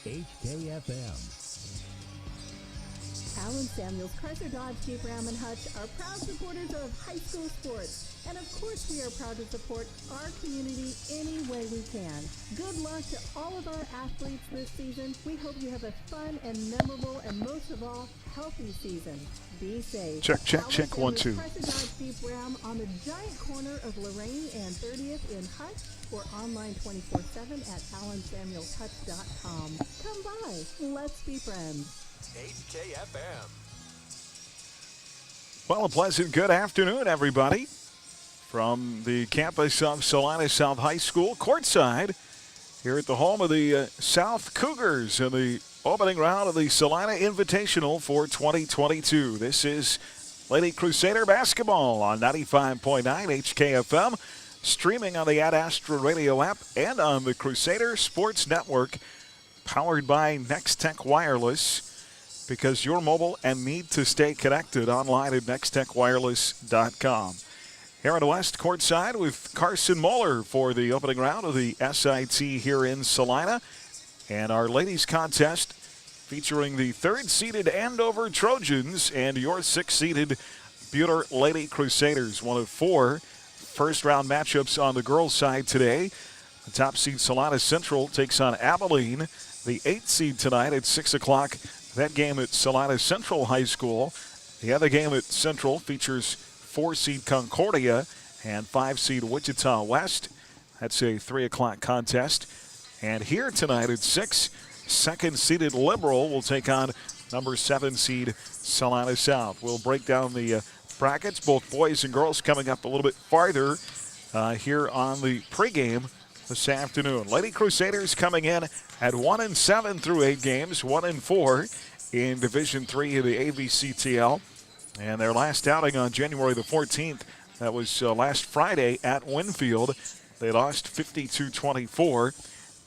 HKFM. Alan Samuels, Chrysler Dodge Jeep Ram and Hutch are proud supporters of high school sports. And of course we are proud to support our community any way we can. Good luck to all of our athletes this season. We hope you have a fun and memorable and most of all, healthy season. Be safe. Check, 1, 2. Chrysler Dodge Jeep Ram on the giant corner of Lorraine and 30th in Hutch or online 24/7 at alansamuelshutch.com. Come by. Let's be friends. HKFM. Well, a pleasant good afternoon, everybody. From the campus of Salina South High School, courtside, here at the home of the South Cougars in the opening round of the Salina Invitational for 2022. This is Lady Crusader basketball on 95.9 HKFM, streaming on the Ad Astra radio app and on the Crusader Sports Network, powered by Next Tech Wireless. Because you're mobile and need to stay connected, online at nextechwireless.com. Here in the West, courtside with Carson Moeller for the opening round of the SIT here in Salina. And our ladies contest featuring the third-seeded Andover Trojans and your sixth-seeded Buhler Lady Crusaders. One of 4 first-round matchups on the girls' side today. The top seed Salina Central takes on Abilene, the 8th seed tonight at 6 o'clock. That game at Salina Central High School. The other game at Central features 4-seed Concordia and 5-seed Wichita West. That's a 3 o'clock contest. And here tonight at 6, second-seeded Liberal will take on number 7-seed Salina South. We'll break down the brackets, both boys and girls, coming up a little bit farther here on the pregame this afternoon. Lady Crusaders coming in at 1-7 through 8 games, 1-4 in Division III of the AVCTL. And their last outing on January the 14th, that was last Friday at Winfield. They lost 52-24.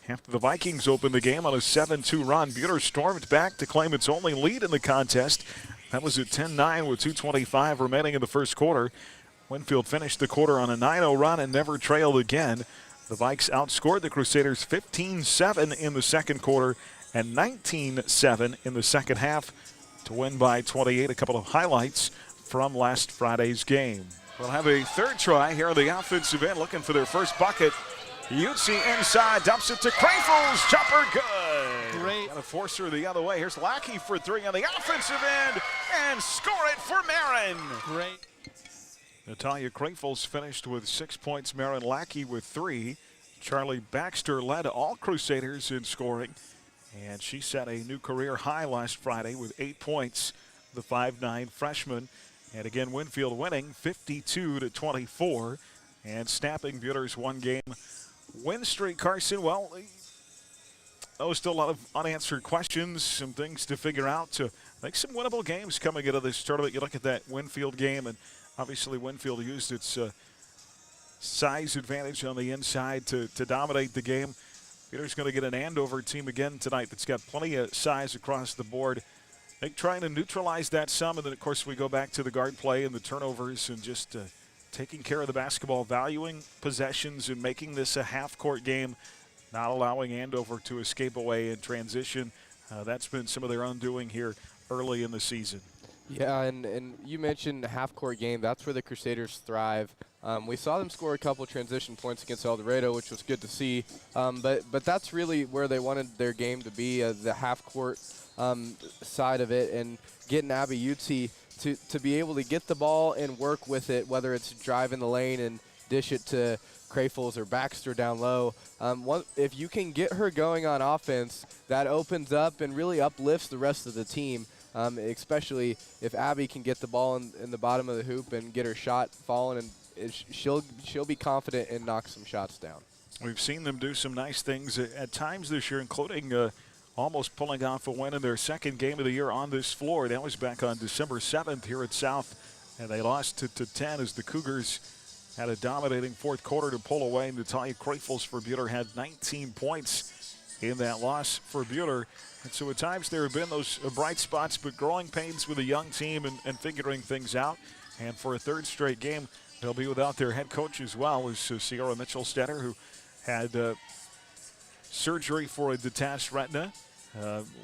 After the Vikings opened the game on a 7-2 run, Buhler stormed back to claim its only lead in the contest. That was at 10-9 with 2:25 remaining in the first quarter. Winfield finished the quarter on a 9-0 run and never trailed again. The Vikes outscored the Crusaders 15-7 in the second quarter and 19-7 in the second half to win by 28. A couple of highlights from last Friday's game. We'll have a third try here on the offensive end, looking for their first bucket. Utsi inside, dumps it to Crayfels. Jumper good. Great. Gotta force her the other way. Here's Lackey for 3 on the offensive end and score it for Marin. Great. Natalia Crayfels finished with 6 points. Marin Lackey with 3. Charlie Baxter led all Crusaders in scoring. And she set a new career high last Friday with 8 points, the 5'9" freshman. And again, Winfield winning 52-24 and snapping Buhler's 1-game win streak. Carson, well, still a lot of unanswered questions, some things to figure out to make some winnable games coming into this tournament. You look at that Winfield game, and obviously Winfield used its size advantage on the inside to dominate the game. Buhler's going to get an Andover team again tonight that's got plenty of size across the board. I think trying to neutralize that some, and then, of course, we go back to the guard play and the turnovers and just taking care of the basketball, valuing possessions and making this a half-court game, not allowing Andover to escape away in transition. That's been some of their undoing here early in the season. Yeah, and you mentioned a half-court game. That's where the Crusaders thrive. We saw them score a couple transition points against El Dorado, which was good to see. But that's really where they wanted their game to be, the half-court side of it, and getting Abby Utsi to be able to get the ball and work with it, whether it's drive in the lane and dish it to Crayfels or Baxter down low. If you can get her going on offense, that opens up and really uplifts the rest of the team. Especially if Abby can get the ball in the bottom of the hoop and get her shot falling, and she'll be confident and knock some shots down. We've seen them do some nice things at times this year, including almost pulling off a win in their second game of the year on this floor. That was back on December 7th here at South, and they lost to 10 as the Cougars had a dominating fourth quarter to pull away. Natalia Crayfels for Buhler had 19 points in that loss for Buhler. And so at times there have been those bright spots, but growing pains with a young team and figuring things out. And for a third straight game, they'll be without their head coach as well, as Sierra Mitchell-Stetter, who had surgery for a detached retina.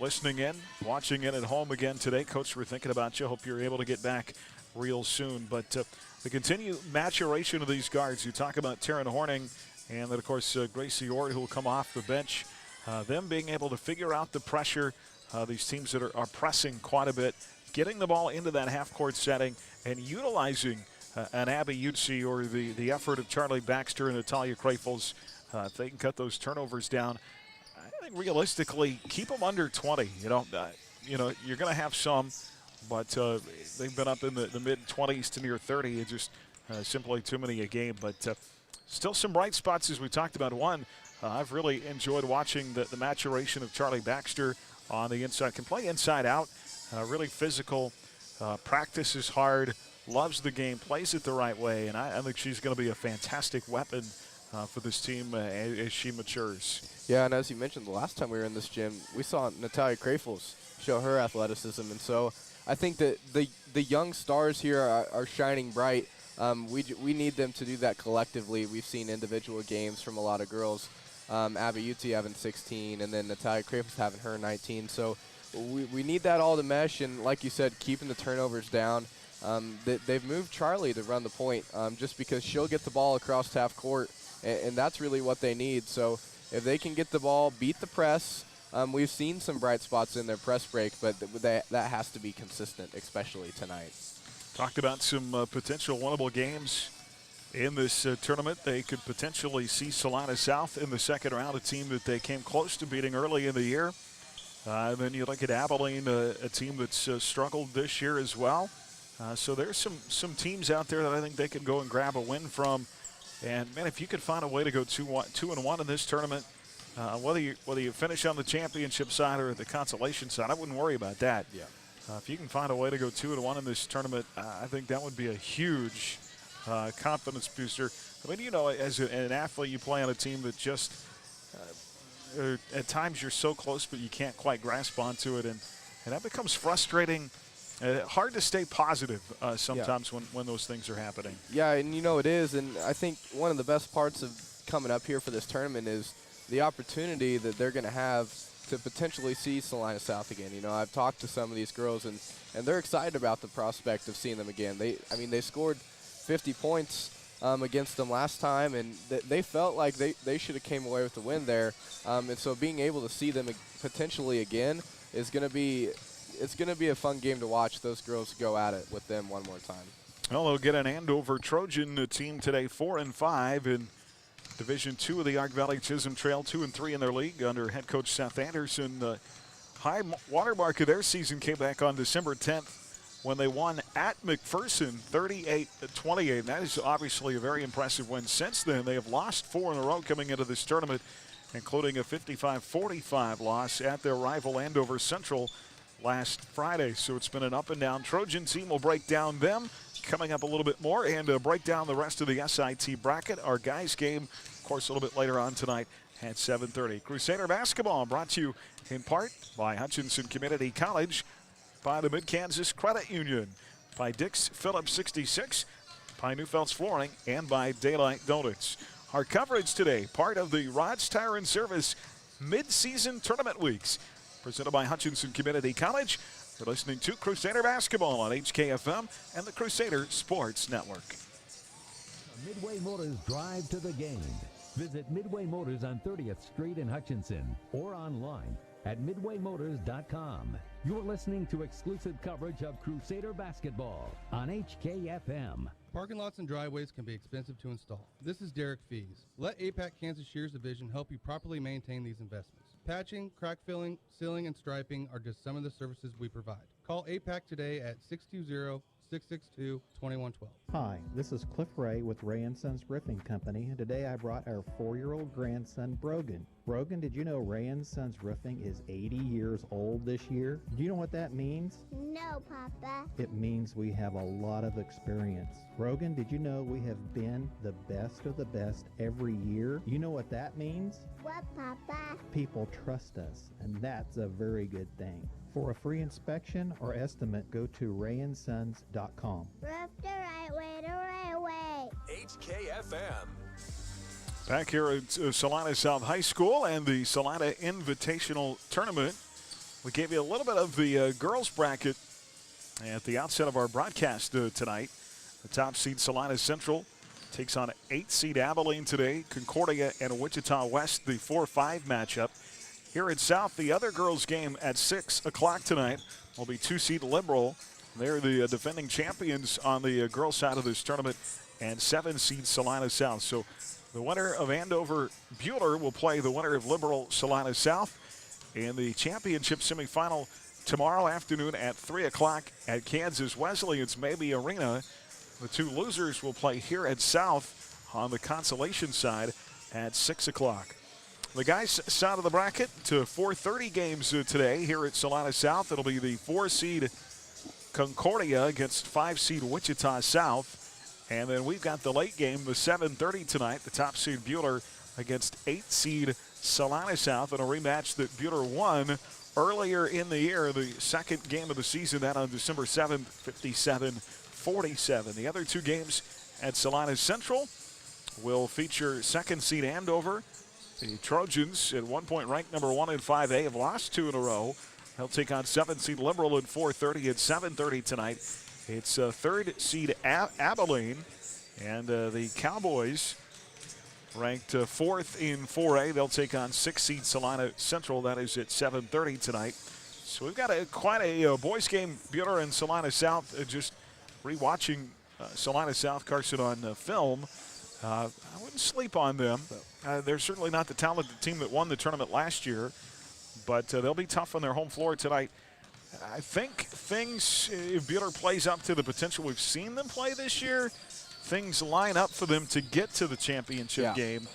listening in, watching it at home again today. Coach, we're thinking about you. Hope you're able to get back real soon. But the continued maturation of these guards, you talk about Taryn Horning and then, of course, Gracie Ord, who will come off the bench. Them being able to figure out the pressure, these teams that are pressing quite a bit, getting the ball into that half-court setting and utilizing an Abby Utsi or the effort of Charlie Baxter and Natalia Krafels. If they can cut those turnovers down, I think realistically, keep them under 20. You know, you're going to have some, but they've been up in the mid-20s to near 30. It's just simply too many a game. But still some bright spots, as we talked about. One, I've really enjoyed watching the maturation of Charlie Baxter on the inside. Can play inside out, really physical, practices hard, loves the game, plays it the right way, and I think she's going to be a fantastic weapon for this team as she matures. Yeah, and as you mentioned, the last time we were in this gym, we saw Natalia Krafels show her athleticism, and so I think that the young stars here are shining bright. We need them to do that collectively. We've seen individual games from a lot of girls. Abby Utsi having 16, and then Natalia Krafels having her 19. So we need that all to mesh, and like you said, keeping the turnovers down. They've moved Charlie to run the point just because she'll get the ball across half court, and that's really what they need. So if they can get the ball, beat the press, we've seen some bright spots in their press break, but that has to be consistent, especially tonight. Talked about some potential winnable games in this tournament. They could potentially see Salina South in the second round, a team that they came close to beating early in the year. And then you look at Abilene, a team that's struggled this year as well. So there's some teams out there that I think they could go and grab a win from. And, man, if you could find a way to go 2-1 in this tournament, whether you finish on the championship side or the consolation side, I wouldn't worry about that. Yeah. If you can find a way to go 2-1 in this tournament, I think that would be a huge confidence booster. I mean, you know, as an athlete, you play on a team that just at times you're so close, but you can't quite grasp onto it, and that becomes frustrating. Hard to stay positive sometimes when those things are happening. Yeah, and you know it is, and I think one of the best parts of coming up here for this tournament is the opportunity that they're going to have to potentially see Salina South again. You know, I've talked to some of these girls, and they're excited about the prospect of seeing them again. They scored 50 points against them last time, and they felt like they should have came away with the win there. And so being able to see them potentially again is going to be a fun game to watch. Those girls go at it with them one more time. Well, they'll get an Andover Trojan team today, 4-5 in Division II of the Ark Valley Chisholm Trail, 2-3 in their league under head coach Seth Anderson. The high watermark of their season came back on December 10th when they won at McPherson 38-28. That is obviously a very impressive win. Since then, they have lost 4 in a row coming into this tournament, including a 55-45 loss at their rival Andover Central last Friday. So it's been an up and down. Trojan team will break down them coming up a little bit more and break down the rest of the SIT bracket. Our guys game, of course, a little bit later on tonight at 7:30. Crusader basketball brought to you in part by Hutchinson Community College, by the Mid-Kansas Credit Union, by Dick's Phillips 66, by Newfeld's Flooring, and by Daylight Donuts. Our coverage today, part of the Rod's Tire and Service mid-season tournament weeks, presented by Hutchinson Community College. You're listening to Crusader Basketball on HKFM and the Crusader Sports Network. Midway Motors drive to the game. Visit Midway Motors on 30th Street in Hutchinson or online at midwaymotors.com. You're listening to exclusive coverage of Crusader Basketball on HKFM. Parking lots and driveways can be expensive to install. This is Derek Fees. Let APAC Kansas Shears Division help you properly maintain these investments. Patching, crack filling, sealing, and striping are just some of the services we provide. Call APAC today at 620-662-2112. Hi, this is Cliff Ray with Ray & Sons Roofing Company, and today I brought our 4-year-old grandson, Brogan. Brogan, did you know Ray & Sons Roofing is 80 years old this year? Do you know what that means? No, Papa. It means we have a lot of experience. Brogan, did you know we have been the best of the best every year? You know what that means? What, Papa? People trust us, and that's a very good thing. For a free inspection or estimate, go to rayandsons.com. Roof the right way, the right way. HKFM. Back here at Salina South High School and the Salina Invitational Tournament. We gave you a little bit of the girls bracket at the outset of our broadcast tonight. The top seed Salina Central takes on 8th seed Abilene today. Concordia and Wichita West, the 4-5 matchup. Here at South, the other girls game at 6 o'clock tonight will be 2 seed Liberal. They're the defending champions on the girls side of this tournament, and 7 seed Salina South. So the winner of Andover Buhler will play the winner of Liberal Salina South in the championship semifinal tomorrow afternoon at 3 o'clock at Kansas Wesleyan's Mabee Arena. The 2 losers will play here at South on the consolation side at 6 o'clock. The guys side of the bracket to 4:30 games today here at Salina South. It'll be the 4 seed Concordia against 5 seed Wichita South. And then we've got the late game, the 7:30 tonight, the top seed Buhler against 8 seed Salina South in a rematch that Buhler won earlier in the year, the second game of the season, that on December 7th, 57-47. The other 2 games at Salina Central will feature 2nd seed Andover. The Trojans, at one point ranked number 1 in 5A, have lost 2 in a row. They'll take on 7th seed Liberal at 4:30 at 7:30 tonight. It's 3rd seed Abilene, and the Cowboys ranked 4th in 4A. They'll take on 6th seed Salina Central. That is at 7:30 tonight. So we've got quite a boys game. Buhler and Salina South. Just rewatching Salina South, Carson, on film. I wouldn't sleep on them. They're certainly not the talented team that won the tournament last year, but they'll be tough on their home floor tonight. I think things, if Buhler plays up to the potential we've seen them play this year, things line up for them to get to the championship game,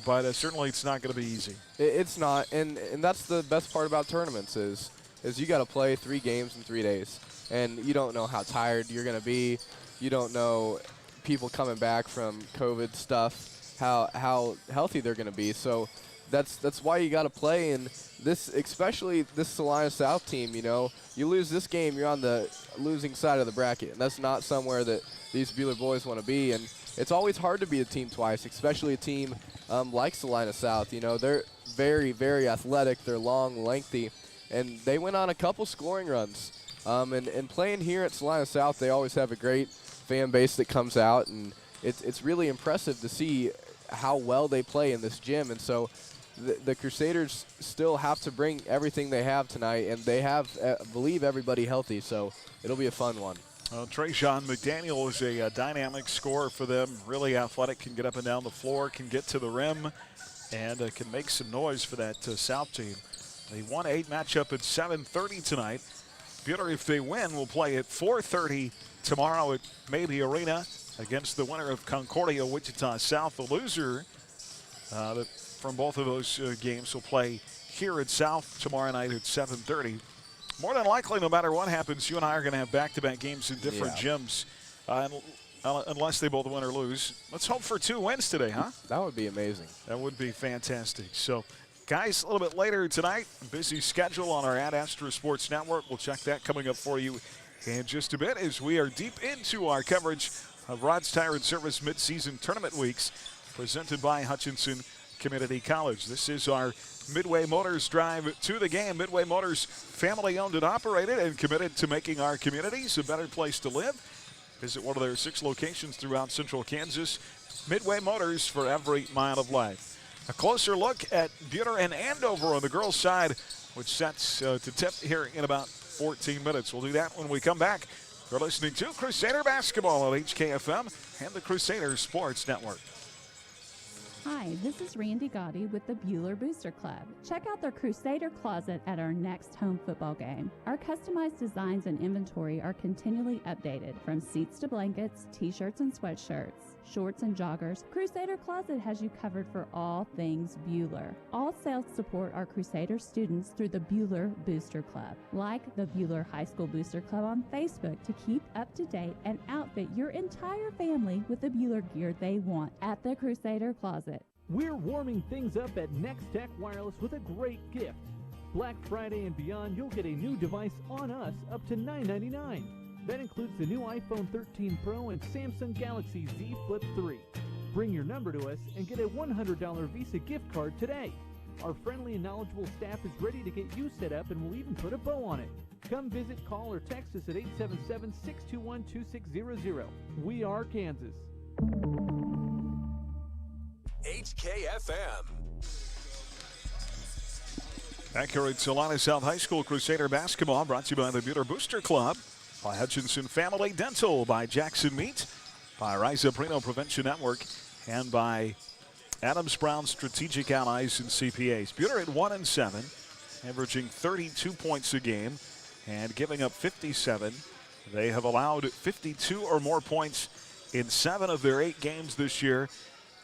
but certainly it's not going to be easy. It's not, and that's the best part about tournaments is you got to play 3 games in 3 days, and you don't know how tired you're going to be. You don't know people coming back from COVID stuff, how healthy they're going to be. So that's why you got to play. And this, especially this Salina South team, you know, you lose this game, you're on the losing side of the bracket, and that's not somewhere that these Buhler boys want to be. And it's always hard to beat a team twice, especially a team like Salina South. You know, they're very, very athletic. They're long, lengthy, and they went on a couple scoring runs. And playing here at Salina South, they always have a great fan base that comes out, and it's really impressive to see how well they play in this gym. And so the Crusaders still have to bring everything they have tonight, and they have, believe, everybody healthy, so it'll be a fun one. Trayshawn McDaniel is a dynamic scorer for them, really athletic, can get up and down the floor, can get to the rim, and can make some noise for that South team. The 1-8 matchup at 7:30 tonight. Buhler, if they win, will play at 4:30 tomorrow at Mabee Arena against the winner of Concordia Wichita South. The loser from both of those games will play here at South tomorrow night at 7:30. More than likely, no matter what happens, you and I are going to have back-to-back games in different gyms, unless they both win or lose. Let's hope for 2 wins today, huh? That would be amazing. That would be fantastic. So, guys, a little bit later tonight, busy schedule on our Ad-Astra Sports Network. We'll check that coming up for you in just a bit as we are deep into our coverage of Rod's Tire and Service mid-season tournament weeks presented by Hutchinson Community College. This is our Midway Motors drive to the game. Midway Motors, family owned and operated and committed to making our communities a better place to live. Visit one of their 6 locations throughout central Kansas. Midway Motors, for every mile of life. A closer look at Buhler and Andover on the girls' side, which sets to tip here in about 14 minutes. We'll do that when we come back. You're listening to Crusader Basketball on HKFM and the Crusader Sports Network. Hi, this is Randy Gotti with the Buhler Booster Club. Check out their Crusader Closet at our next home football game. Our customized designs and inventory are continually updated, from seats to blankets, t-shirts and sweatshirts, shorts and joggers. Crusader Closet has you covered for all things Buhler. All sales support our Crusader students through the Buhler Booster Club. Like the Buhler High School Booster Club on Facebook to keep up to date and outfit your entire family with the Buhler gear they want at the Crusader Closet. We're warming things up at Next Tech Wireless with a great gift. Black Friday and beyond, you'll get a new device on us up to $9.99. That includes the new iPhone 13 Pro and Samsung Galaxy Z Flip 3. Bring your number to us and get a $100 Visa gift card today. Our friendly and knowledgeable staff is ready to get you set up and will even put a bow on it. Come visit, call, or text us at 877-621-2600. We are Kansas. HKFM. Back here at Salina South High School, Crusader basketball brought to you by the Buhler Booster Club, by Hutchinson Family Dental, by Jackson Meat, by Risa Prino Prevention Network, and by Adams Brown Strategic Allies and CPAs. Buhler at 1-7, averaging 32 points a game and giving up 57. They have allowed 52 or more points in 7 of their 8 games this year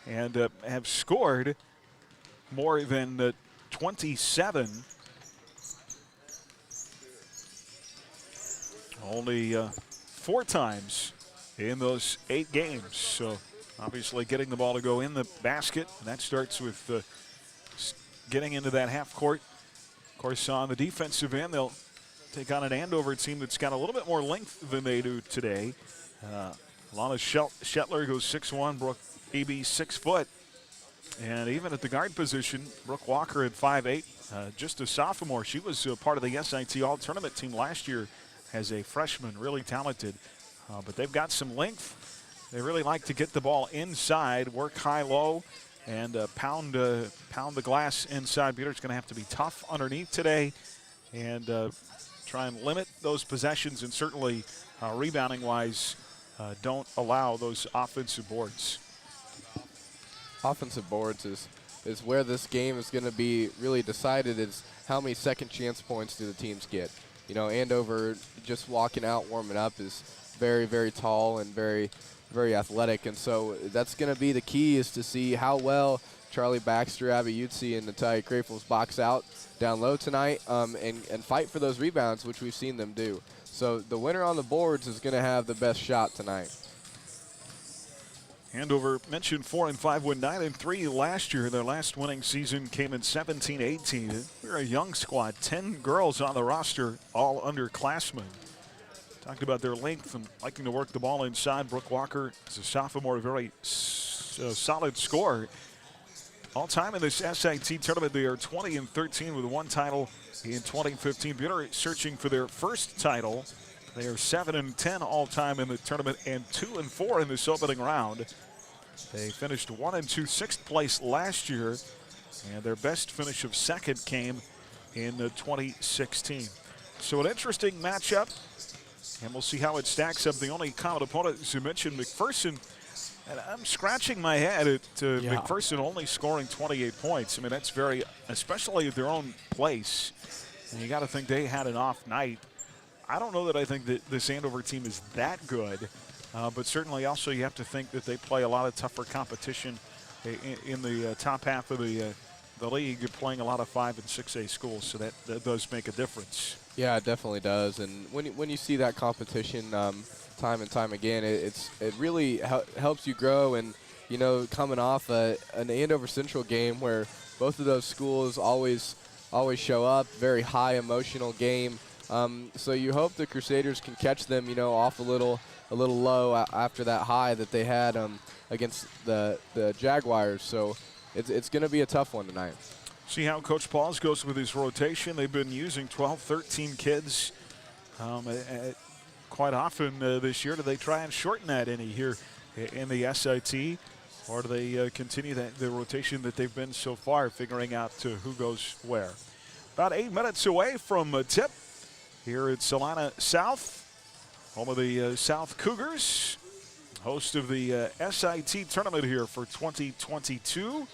and have scored more than 27. Only 4 times in those 8 games. So obviously getting the ball to go in the basket. And that starts with getting into that half court. Of course, on the defensive end, they'll take on an Andover team that's got a little bit more length than they do today. Lana Shetler goes 6'1", Brooke Eby 6 foot. And even at the guard position, Brooke Walker at 5'8", just a sophomore. She was part of the SIT All-Tournament team last year as a freshman, really talented. But they've got some length. They really like to get the ball inside, work high-low, and pound the glass inside. Buhler's going to have to be tough underneath today and try and limit those possessions, and certainly rebounding-wise, don't allow those offensive boards. Offensive boards is where this game is going to be really decided, is how many second chance points do the teams get. You know, Andover just walking out, warming up is very, very tall and very, very athletic. And so that's going to be the key, is to see how well Charlie Baxter, Abby Utsi, and Natalia Krafels box out down low tonight and fight for those rebounds, which we've seen them do. So the winner on the boards is going to have the best shot tonight. Andover mentioned 4-5, won 9-3 last year. Their last winning season came in 17-18. We're a young squad, 10 girls on the roster, all underclassmen. Talked about their length and liking to work the ball inside. Brooke Walker is a sophomore, very solid scorer. All time in this SIT tournament, they are 20-13 with 1 title in 2015. Buhler searching for their first title. They are 7-10 all time in the tournament and 2-4 in this opening round. They finished 1-2, 6th place last year, and their best finish of 2nd came in 2016. So an interesting matchup, and we'll see how it stacks up. The only common opponent, as you mentioned, McPherson. And I'm scratching my head at McPherson only scoring 28 points. I mean, that's very, especially at their own place. And you got to think they had an off night. I don't know that I think that this Andover team is that good, but certainly also you have to think that they play a lot of tougher competition in the top half of the league. You're playing a lot of 5 and 6A schools, so that does make a difference. Yeah, it definitely does. And when you see that competition time and time again, it really helps you grow. And you know, coming off an Andover Central game where both of those schools always show up, very high emotional game. So you hope the Crusaders can catch them, you know, off a little low after that high that they had against the Jaguars. So it's going to be a tough one tonight. See how Coach Pauls goes with his rotation. They've been using 12, 13 kids quite often this year. Do they try and shorten that any here in the SIT, or do they continue the rotation that they've been so far, figuring out who goes where? About 8 minutes away from tip here at Salina South, home of the South Cougars, host of the SIT tournament here for 2022.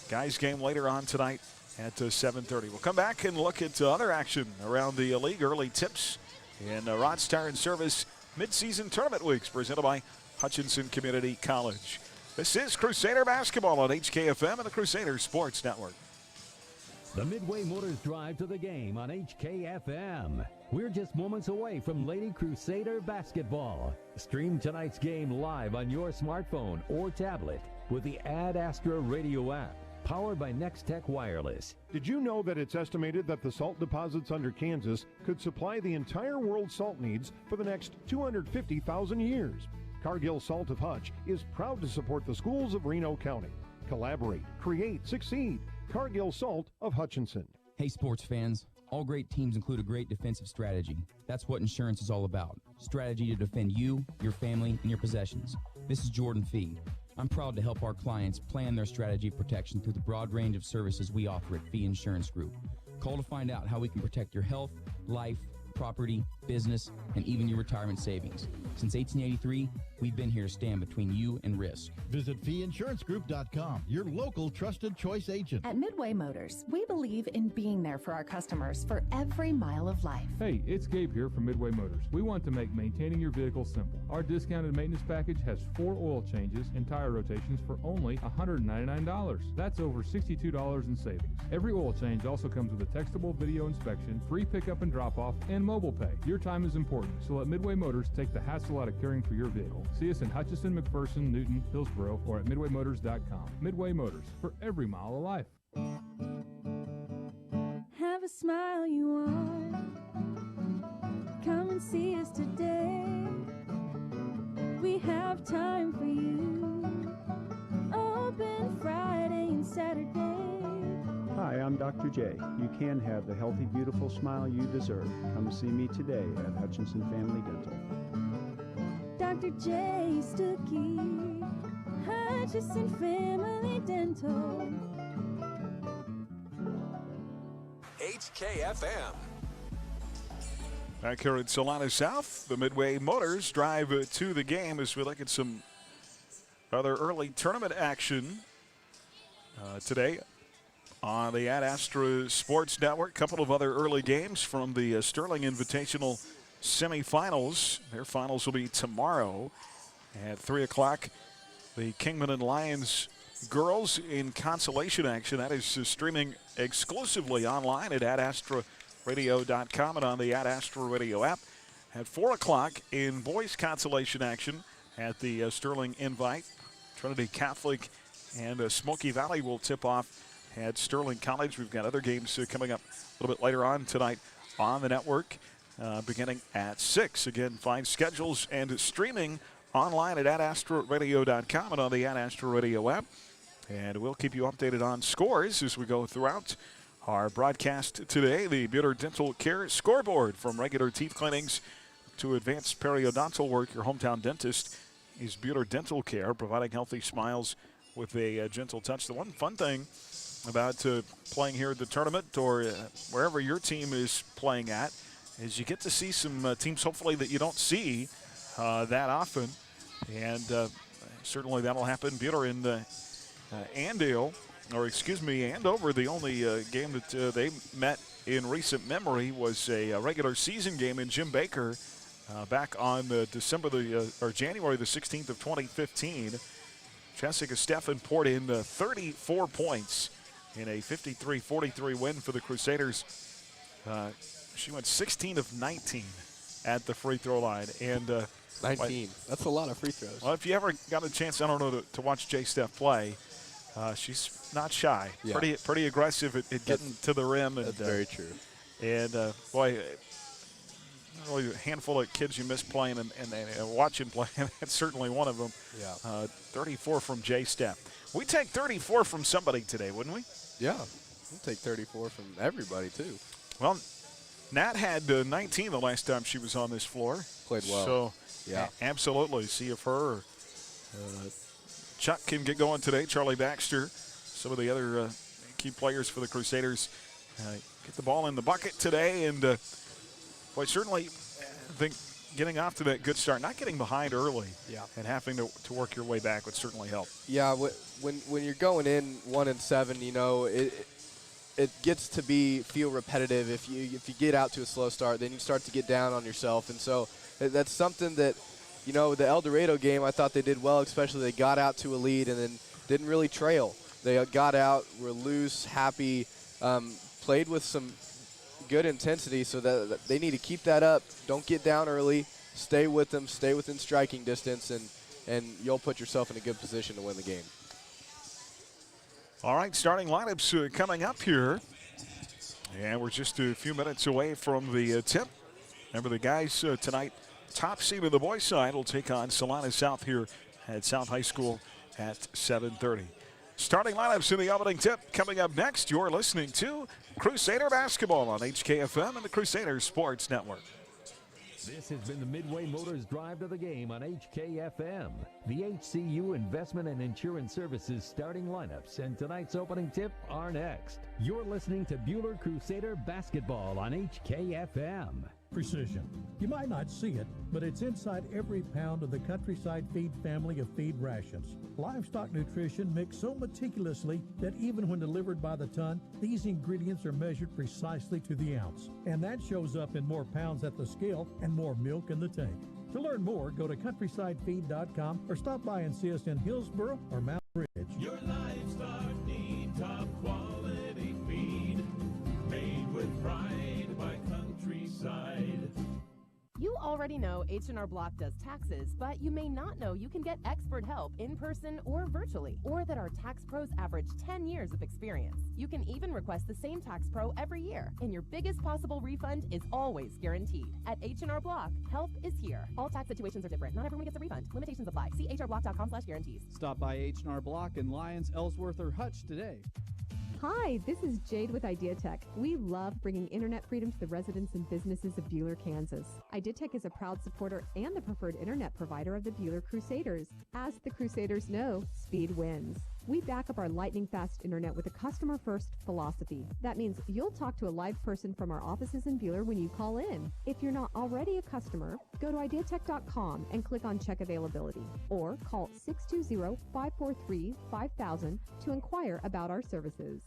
Guys game later on tonight at 7:30. We'll come back and look at other action around the league. Early tips in Rod's Tire and Service midseason tournament weeks presented by Hutchinson Community College. This is Crusader basketball on HKFM and the Crusader Sports Network. The Midway Motors Drive to the game on HKFM. We're just moments away from Lady Crusader basketball. Stream tonight's game live on your smartphone or tablet with the Ad Astra radio app, powered by Next-Tech Wireless. Did you know that it's estimated that the salt deposits under Kansas could supply the entire world's salt needs for the next 250,000 years? Cargill Salt of Hutch is proud to support the schools of Reno County. Collaborate, create, succeed. Cargill Salt of Hutchinson. Hey, sports fans. All great teams include a great defensive strategy. That's what insurance is all about. Strategy to defend you, your family, and your possessions. This is Jordan Fee. I'm proud to help our clients plan their strategy of protection through the broad range of services we offer at Fee Insurance Group. Call to find out how we can protect your health, life, property, business, and even your retirement savings. Since 1883, we've been here to stand between you and risk. Visit feeinsurancegroup.com, your local trusted choice agent. At Midway Motors, we believe in being there for our customers for every mile of life. Hey, it's Gabe here from Midway Motors. We want to make maintaining your vehicle simple. Our discounted maintenance package has 4 oil changes and tire rotations for only $199. That's over $62 in savings. Every oil change also comes with a textable video inspection, free pickup and drop-off, and mobile pay. Your time is important, so let Midway Motors take the hassle out of caring for your vehicle. See us in Hutchinson, McPherson, Newton, Hillsboro, or at MidwayMotors.com. Midway Motors, for every mile of life. Have a smile you want. Come and see us today. We have time for you. Open Friday and Saturday. Hi, I'm Dr. J. You can have the healthy, beautiful smile you deserve. Come see me today at Hutchinson Family Dental. Dr. J. Stuckey, Hutchinson Family Dental. HKFM. Back here at Salina South, the Midway Motors drive to the game as we look at some other early tournament action today on the Ad Astra Sports Network. A couple of other early games from the Sterling Invitational semifinals. Their finals will be tomorrow at 3 o'clock. The Kingman and Lions girls in consolation action. That is streaming exclusively online at adastraradio.com and on the Ad Astra Radio app. At 4 o'clock in boys consolation action at the Sterling Invite, Trinity Catholic and Smoky Valley will tip off at Sterling College. We've got other games coming up a little bit later on tonight on the network, beginning at 6. Again, find schedules and streaming online at adastraradio.com and on the Ad Astra Radio app. And we'll keep you updated on scores as we go throughout our broadcast today. The Buhler Dental Care scoreboard, from regular teeth cleanings to advanced periodontal work. Your hometown dentist is Buhler Dental Care, providing healthy smiles with a gentle touch. The one fun thing about playing here at the tournament or wherever your team is playing at is you get to see some teams hopefully that you don't see that often. And certainly that'll happen. Buhler in Andover, the only game that they met in recent memory was a regular season game in Jim Baker back on January the 16th of 2015. Jessica Steffen poured in 34 points in a 53-43 win for the Crusaders. She went 16 of 19 at the free throw line. And 19. That's a lot of free throws. Well, if you ever got a chance, I don't know, to watch J. Steph play, she's not shy. Yeah. Pretty aggressive at getting to the rim. And, that's very true. And, boy, really a handful of kids you miss playing and watching play. That's certainly one of them. Yeah. 34 from J. Steph. We take 34 from somebody today, wouldn't we? Yeah. We'll take 34 from everybody, too. Well, Nat had 19 the last time she was on this floor. Played well. So, yeah, absolutely. See if her or Chuck can get going today. Charlie Baxter, some of the other key players for the Crusaders, get the ball in the bucket today. And, boy, certainly I think getting off to that good start, not getting behind early, and having to work your way back would certainly help. Yeah, when you're going in 1-7, you know, it gets to feel repetitive. If you get out to a slow start, then you start to get down on yourself. And so that's something that, you know, the El Dorado game, I thought they did well, especially they got out to a lead and then didn't really trail. They got out, were loose, happy, played with some good intensity, so that they need to keep that up. Don't get down early. Stay with them. Stay within striking distance, and you'll put yourself in a good position to win the game. All right, starting lineups coming up here. And we're just a few minutes away from the tip. Remember, the guys tonight, top seed of the boys' side will take on Salina South here at South High School at 7:30. Starting lineups in the opening tip coming up next. You're listening to Crusader Basketball on HKFM and the Crusader Sports Network. This has been the Midway Motors Drive to the Game on HKFM. The HCU Investment and Insurance Services starting lineups and tonight's opening tip are next. You're listening to Buhler Crusader Basketball on HKFM. Precision. You might not see it, but it's inside every pound of the Countryside Feed family of feed rations. Livestock nutrition mixed so meticulously that even when delivered by the ton, these ingredients are measured precisely to the ounce. And that shows up in more pounds at the scale and more milk in the tank. To learn more, go to countrysidefeed.com or stop by and see us in Hillsboro or Mount Ridge. Your livestock need top quality feed, made with pride by Countryside. You already know H&R Block does taxes, but you may not know you can get expert help in person or virtually, or that our tax pros average 10 years of experience. You can even request the same tax pro every year, and your biggest possible refund is always guaranteed. At H&R Block, help is here. All tax situations are different. Not everyone gets a refund. Limitations apply. See hrblock.com/guarantees. Stop by H&R Block in Lyons, Ellsworth, or Hutch today. Hi, this is Jade with IdeaTech. We love bringing internet freedom to the residents and businesses of Buhler, Kansas. IdeaTech is a proud supporter and the preferred internet provider of the Buhler Crusaders. As the Crusaders know, speed wins. We back up our lightning-fast internet with a customer-first philosophy. That means you'll talk to a live person from our offices in Buhler when you call in. If you're not already a customer, go to ideatech.com and click on Check Availability, or call 620-543-5000 to inquire about our services.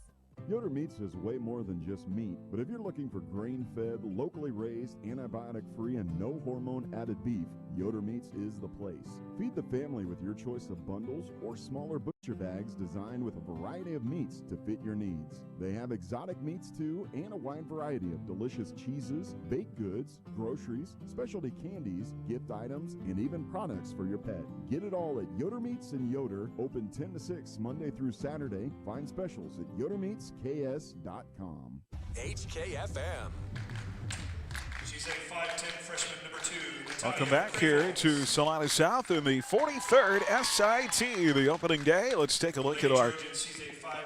Yoder Meats is way more than just meat, but if you're looking for grain-fed, locally raised, antibiotic-free, and no-hormone-added beef, Yoder Meats is the place. Feed the family with your choice of bundles or smaller butcher bags designed with a variety of meats to fit your needs. They have exotic meats too, and a wide variety of delicious cheeses, baked goods, groceries, specialty candies, gift items, and even products for your pet. Get it all at Yoder Meats in Yoder, open 10 to 6 Monday through Saturday. Find specials at yodermeatsks.com. HKFM. She's a 5'10" freshman number 2. Welcome back here to Salina South in the 43rd SIT, the opening day. Let's take a look at our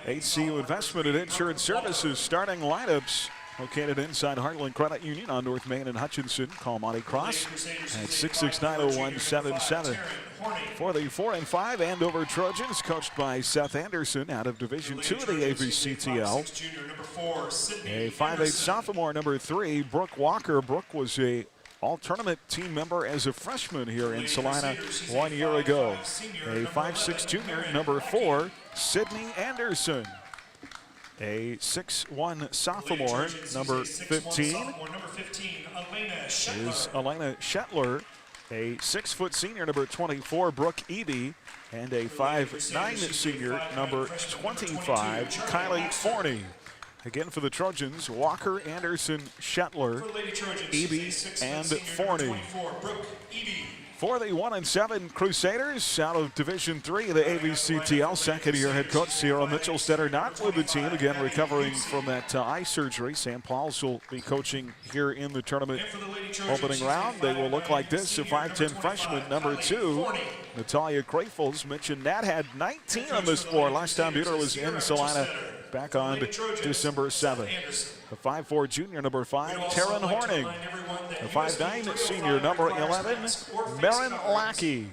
HCU Investment and Insurance Services starting lineups. Located inside Heartland Credit Union on North Main and Hutchinson. Call Monty Cross at 669-0177. For the 4 and 5 Andover Trojans, coached by Seth Anderson out of Division II of the AVCTL. A 5'8" sophomore, number 3, Brooke Walker. Brooke was a all-tournament team member as a freshman here in Salina 1 year ago. A 5'6" junior, number 4, Sydney Anderson. A 6'1" sophomore, number 15, is Elena Shetler. A 6' senior, number 24, Brooke Eby. And a 5'9" senior, number 25, Kylie Forney. Again for the Trojans, Walker, Anderson, Shetler, Eby, and Forney. For the 1 and 7 Crusaders out of Division III of the AVCTL, second-year head coach Sierra Mitchell-Stetter not with the team, again recovering from that eye surgery. Sam Pauls will be coaching here in the tournament opening round. They will look like this: a 5'10" freshman, number 2, Natalia Crafels. Mentioned Nat had 19 on this floor last time Buhler was in Salina back on December 7th. A 5'4" junior, number 5, Taryn Horning. A 5'9" senior, number 11, Marin Lackey.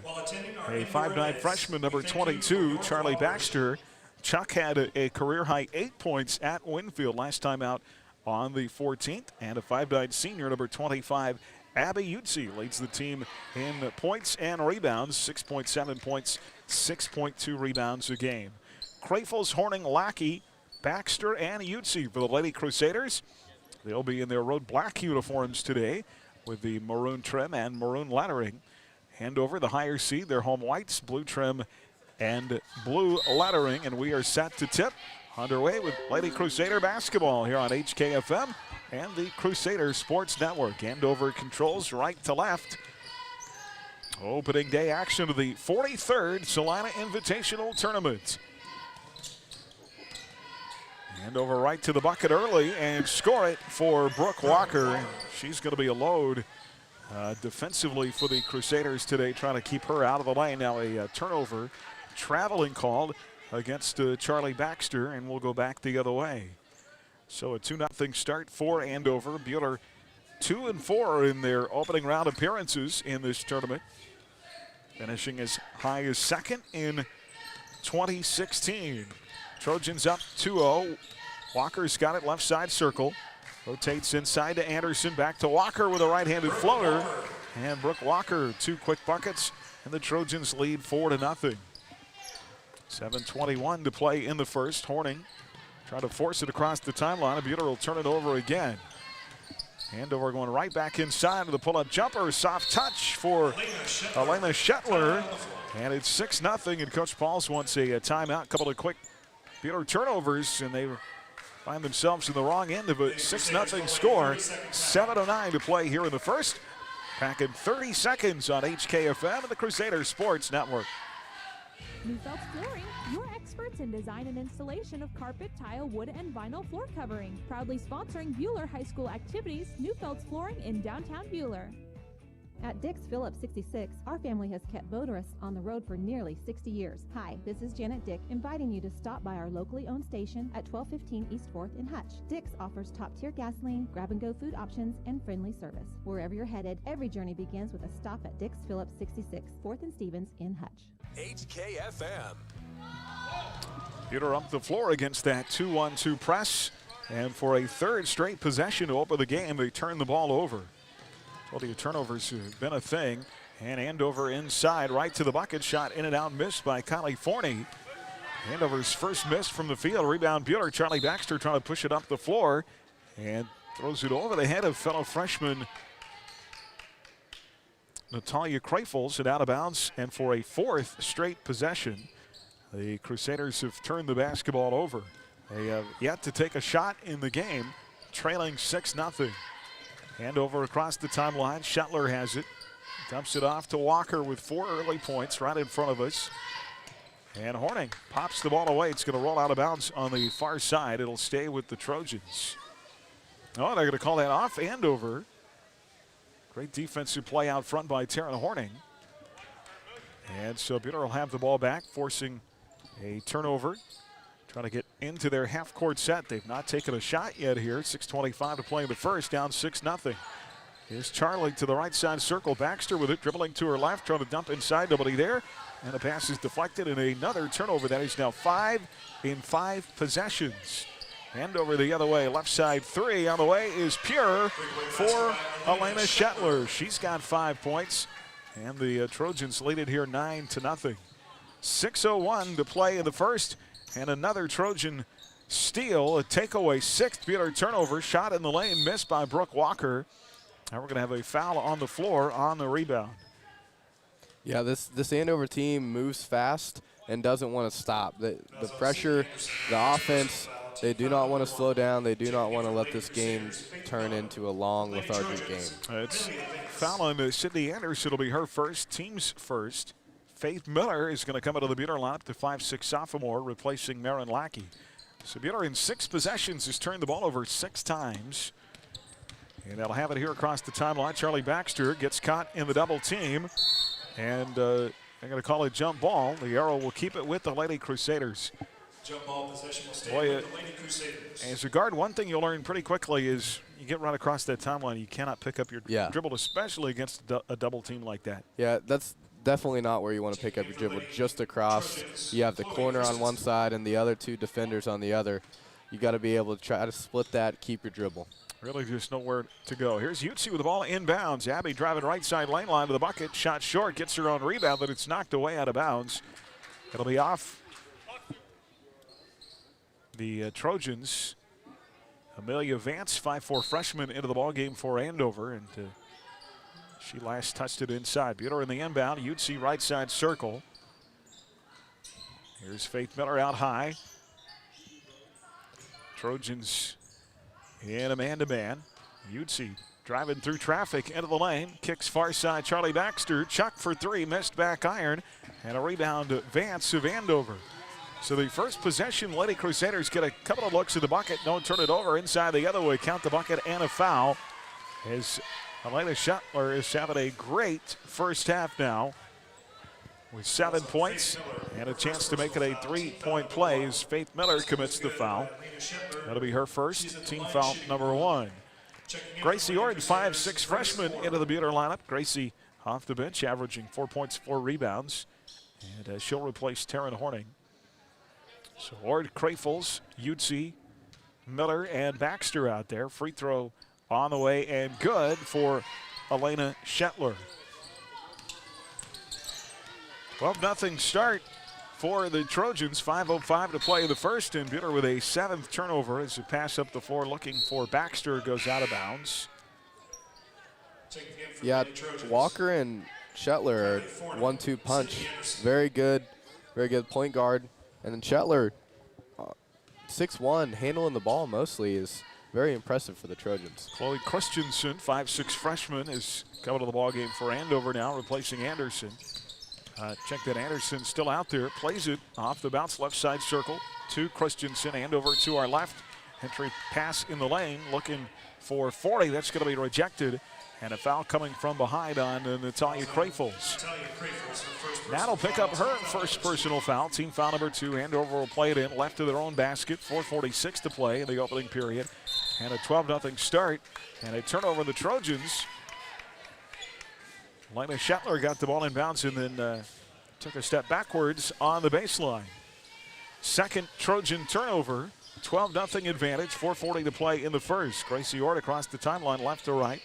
A 5'9" freshman, number 22, Charlie Baxter. Chuck had a career-high 8 points at Winfield last time out on the 14th. And a 5'9" senior, number 25, Abby Utsi leads the team in points and rebounds, 6.7 points, 6.2 rebounds a game. Crafels, Horning, Lackey, Baxter, and Utsi for the Lady Crusaders. They'll be in their road black uniforms today with the maroon trim and maroon lettering. Andover, the higher seed, their home whites, blue trim and blue lettering. And we are set to tip underway with Lady Crusader basketball here on HKFM and the Crusader Sports Network. Andover controls right to left. Opening day action of the 43rd Salina Invitational Tournament. Andover right to the bucket early and score it for Brooke Walker. She's going to be a load defensively for the Crusaders today, trying to keep her out of the lane. Now a turnover, traveling called against Charlie Baxter, and we'll go back the other way. So a 2-0 start for Andover. Buhler 2-4 in their opening round appearances in this tournament, finishing as high as second in 2016. Trojans up 2-0. Walker's got it left side circle. Rotates inside to Anderson, back to Walker with a right-handed floater. And Brooke Walker, 2 quick buckets, and the Trojans lead 4-0. 7:21 to play in the first. Horning trying to force it across the timeline. Buhler will turn it over again. Andover going right back inside with a pull-up jumper. Soft touch for Elena Shetler. And it's 6-0, and Coach Pauls wants a timeout. A couple of quick Buhler turnovers, and they find themselves in the wrong end of a 6-0 score. 7:09 to play here in the first. Packing 30 seconds on HKFM and the Crusader Sports Network. Newfeld's Flooring, your experts in design and installation of carpet, tile, wood, and vinyl floor covering. Proudly sponsoring Buhler High School activities, Newfeld's Flooring in downtown Buhler. At Dix Phillips 66, our family has kept motorists on the road for nearly 60 years. Hi, this is Janet Dick, inviting you to stop by our locally owned station at 1215 East 4th in Hutch. Dix offers top-tier gasoline, grab-and-go food options, and friendly service. Wherever you're headed, every journey begins with a stop at Dix Phillips 66, 4th and Stevens in Hutch. HKFM. Buhler up the floor against that 2-1-2 press. And for a third straight possession to open the game, they turn the ball over. Well, the turnovers have been a thing. And Andover inside, right to the bucket. Shot in and out, missed by Kylie Forney. Andover's first miss from the field. Rebound Buhler. Charlie Baxter trying to push it up the floor. And throws it over the head of fellow freshman Natalia Kreifels and out of bounds. And for a fourth straight possession, the Crusaders have turned the basketball over. They have yet to take a shot in the game, trailing 6-0. Andover across the timeline. Shetler has it. Dumps it off to Walker with 4 early points right in front of us. And Horning pops the ball away. It's going to roll out of bounds on the far side. It'll stay with the Trojans. Oh, they're going to call that off Andover. Great defensive play out front by Taryn Horning. And so Buhler will have the ball back, forcing a turnover. Trying to get into their half-court set. They've not taken a shot yet here. 6:25 to play in the first, down 6-0. Here's Charlie to the right side circle. Baxter with it, dribbling to her left, trying to dump inside. Nobody there. And the pass is deflected, and another turnover. That is now 5 in 5 possessions. Andover the other way. Left side 3 on the way is pure for Elena Shetler. She's got 5 points. And the Trojans lead it here 9-0. 6:01 to play in the first. And another Trojan steal, a takeaway, 6th Buhler turnover, shot in the lane, missed by Brooke Walker. And we're going to have a foul on the floor on the rebound. Yeah, this Andover team moves fast and doesn't want to stop. The pressure, the offense, they do not want to slow down. They do not want to let this game turn into a long, lethargic game. It's foul on Sydney Anderson. It'll be her first, team's first. Faith Miller is going to come out of the Buhler lineup, the 5'6" sophomore, replacing Marin Lackey. So Buhler in 6 possessions has turned the ball over 6 times. And they'll have it here across the timeline. Charlie Baxter gets caught in the double team. And they're going to call it jump ball. The arrow will keep it with the Lady Crusaders. Jump ball possession will stay with the Lady Crusaders. As a guard, one thing you'll learn pretty quickly is you get right across that timeline, you cannot pick up your dribble, especially against a double team like that. Yeah, that's definitely not where you want to pick up your dribble. Just across, you have the corner on one side and the other 2 defenders on the other. You got to be able to try to split that, keep your dribble. Really just nowhere to go. Here's Utsi with the ball inbounds. Abby driving right side lane line to the bucket. Shot short, gets her own rebound, but it's knocked away out of bounds. It'll be off the Trojans. Amelia Vance, 5'4" freshman, into the ballgame for Andover. And she last touched it inside. Buhler in the inbound. Utsi right side circle. Here's Faith Miller out high. Trojans in a man-to-man. Utsi driving through traffic into the lane. Kicks far side. Charlie Baxter. Chuck for 3. Missed back iron. And a rebound Vance of Andover. So the first possession, Lady Crusaders get a couple of looks at the bucket. Don't turn it over. Inside the other way. Count the bucket and a foul. As Elena Shetler is having a great first half now with 7 points And a chance to make it a 3-point play as Faith Miller commits the foul. That'll be her first, team foul number 1. Gracie Ord, 5'6" freshman into the Buhler lineup. Gracie off the bench, averaging 4 points, 4 rebounds. And she'll replace Taryn Horning. So Ord, Crafels, Utsi, Miller, and Baxter out there. Free throw on the way and good for Elena Shetler. 12-0 start for the Trojans. 5:05 to play in the first, and Buhler with a 7th turnover as a pass up the floor looking for Baxter goes out of bounds. Yeah, Walker and Shetler are 1-2 punch. Very good point guard. And then Shetler, 6'1", handling the ball mostly is very impressive for the Trojans. Chloe Christensen, 5'6" freshman, is coming to the ballgame for Andover now, replacing Anderson. Check that Anderson still out there, plays it off the bounce left side circle to Christensen. Andover to our left. Entry pass in the lane, looking for 40. That's going to be rejected. And a foul coming from behind on Natalia Crafels. That'll pick up her first personal foul. Team foul number 2. Andover will play it in left to their own basket. 4:46 to play in the opening period. And a 12-0 start. And a turnover in the Trojans. Lena Shetler got the ball in bounds and then took a step backwards on the baseline. Second Trojan turnover. 12-0 advantage. 4:40 to play in the first. Gracie Ord across the timeline left to right.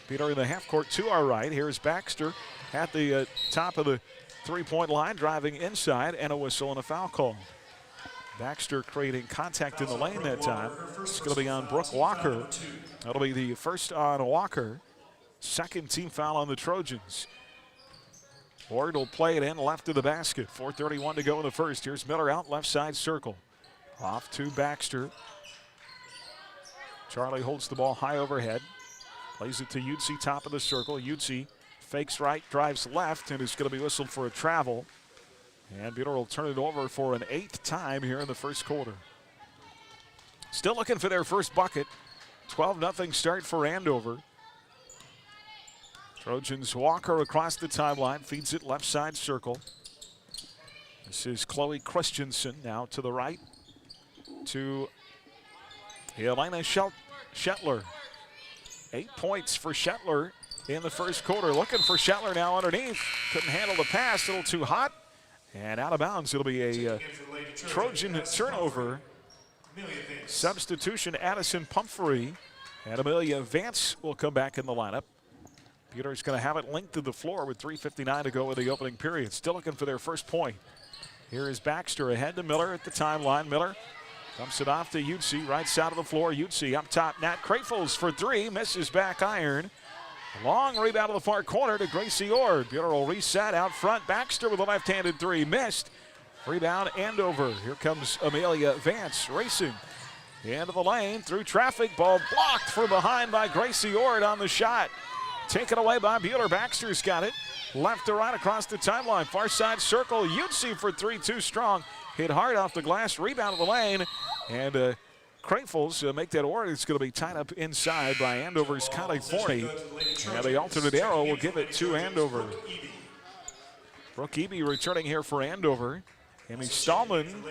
Peter in the half court to our right. Here's Baxter at the top of the three-point line, driving inside, and a whistle and a foul call. Baxter creating contact in the lane that time. It's going to be on Brooke Walker. That'll be the first on Walker. Second team foul on the Trojans. Ord will play it in left of the basket. 4:31 to go in the first. Here's Miller out left side circle. Off to Baxter. Charlie holds the ball high overhead. Plays it to Utsi, top of the circle. Utsi fakes right, drives left, and is going to be whistled for a travel. And Buhler will turn it over for an 8th time here in the first quarter. Still looking for their first bucket. 12-0 start for Andover. Trojans Walker across the timeline, feeds it left side circle. This is Chloe Christensen now to the right to Elena Shetler. 8 points for Shetler in the first quarter. Looking for Shetler now underneath. Couldn't handle the pass, a little too hot. And out of bounds, it'll be a Trojan turnover. Substitution, Addison Pumphrey. And Amelia Vance will come back in the lineup. Buhler's going to have it linked to the floor with 3:59 to go in the opening period. Still looking for their first point. Here is Baxter ahead to Miller at the timeline. Miller dumps it off to Utsi, right side of the floor. Utsi up top. Nat Crafels for 3, misses back iron. A long rebound to the far corner to Gracie Ord. Buhler will reset out front. Baxter with a left-handed 3, missed. Rebound Andover. Here comes Amelia Vance racing into the lane through traffic. Ball blocked from behind by Gracie Ord on the shot. Taken away by Buhler. Baxter's got it. Left to right across the timeline. Far side circle. Utsi for 3, too strong. Hit hard off the glass. Rebound of the lane. And Crafels make that Ord. It's going to be tied up inside by Andover's Kylie Forney. And the alternate arrow will give it to Andover. Brooke Eby returning here for Andover. Amy Stallman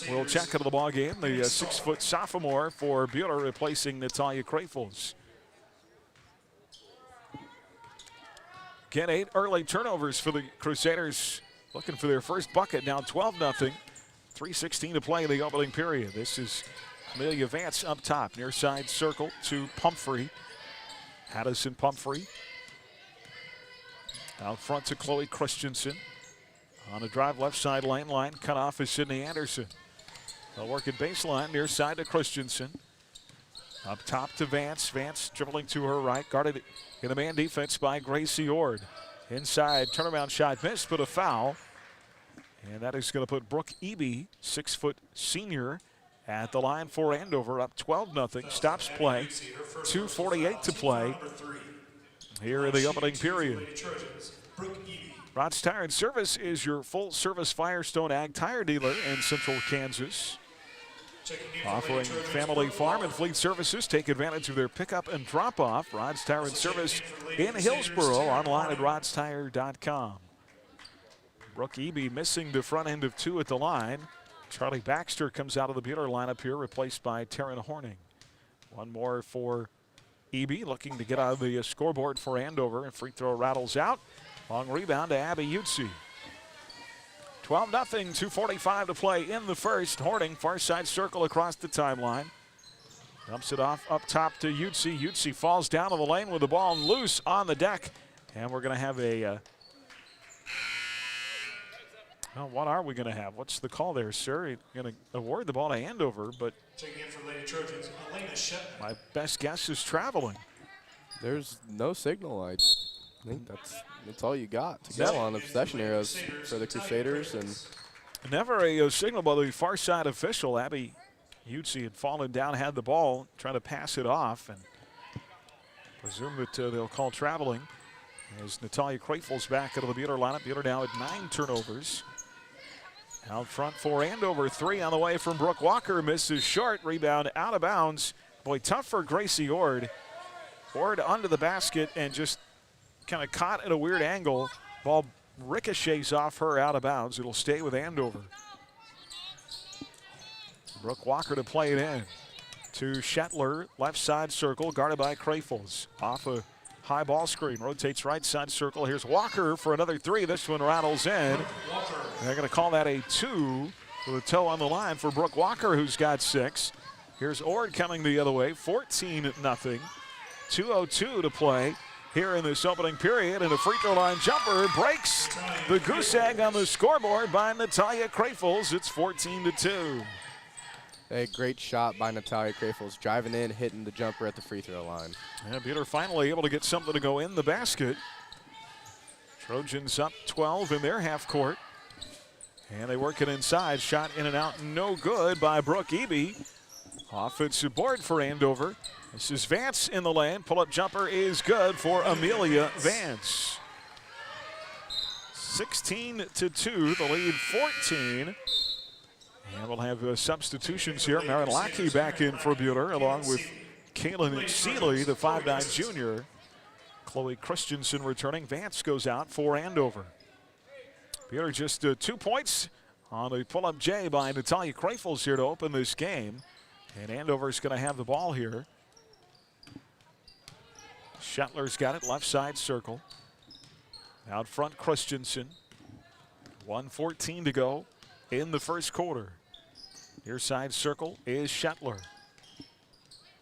will check into the ball game. The 6-foot sophomore for Buhler, replacing Natalia Crafels. Again, 8 early turnovers for the Crusaders, looking for their first bucket. Now 12-0, 3:16 to play in the opening period. This is Amelia Vance up top, near side circle to Pumphrey. Addison Pumphrey. Out front to Chloe Christensen. On a drive left side lane line, cut off is Sydney Anderson. They'll work at baseline, near side to Christensen. Up top to Vance. Vance dribbling to her right, guarded in a man defense by Gracie Ord. Inside, turnaround shot missed, but a foul. And that is going to put Brooke Eby, 6-foot senior, at the line for Andover, up 12-0. Stops play. 2:48 to play here in the opening period. Rod's Tire and Service is your full-service Firestone Ag tire dealer in Central Kansas. Offering family farm and fleet services. Take advantage of their pickup and drop-off. Rod's Tire and Service in Hillsboro, online at rodstire.com. Brooke Eby missing the front end of 2 at the line. Charlie Baxter comes out of the Buhler lineup here, replaced by Taryn Horning. One more for Eby, looking to get out of the scoreboard for Andover, and free throw rattles out. Long rebound to Abby Utsi. 12-0, 2:45 to play in the first. Horning, far side circle across the timeline. Dumps it off up top to Utsi. Utsi falls down to the lane with the ball loose on the deck. And we're going to have a, well, what are we going to have? What's the call there, sir? You're going to award the ball to Andover, but taking in for Lady Trojans, Elena Shetman. My best guess is traveling. There's no signal. I think that's all you got to go on the possession arrows for the Crusaders. And never a signal by the far side official. Abby Utsi had fallen down, had the ball, trying to pass it off, and presume that they'll call traveling. As Natalia Krafels back into the Buhler lineup. Buhler now at 9 turnovers. Out front for Andover, 3 on the way from Brooke Walker. Misses short, rebound out of bounds. Boy, tough for Gracie Ord. Ord under the basket and just kind of caught at a weird angle. Ball ricochets off her out of bounds. It'll stay with Andover. Brooke Walker to play it in. To Shetler, left side circle, guarded by Krafels. Off a high ball screen, rotates right side circle. Here's Walker for another 3. This one rattles in. They're going to call that a 2 with a toe on the line for Brooke Walker, who's got 6. Here's Ord coming the other way, 14-0. 2:02 to play here in this opening period, and a free throw line jumper breaks the goose egg on the scoreboard by Natalia Krafels. It's 14-2. A great shot by Natalia Krafels, driving in, hitting the jumper at the free throw line. And Buhler finally able to get something to go in the basket. Trojans up 12 in their half court. And they work it inside. Shot in and out, no good by Brooke Eby. Offensive board for Andover. This is Vance in the lane. Pull-up jumper is good for Amelia Vance. 16-2, the lead 14. And we'll have substitutions here. Marin Lackey back in for Buhler, along with Kaylin Seeley, the 5'9 junior. Chloe Christensen returning. Vance goes out for Andover. Buhler just 2 points on a pull-up J by Natalia Krafels here to open this game. And Andover's going to have the ball here. Shetler's got it, left side circle. Out front, Christensen. 1:14 to go in the first quarter. Near side circle is Shetler.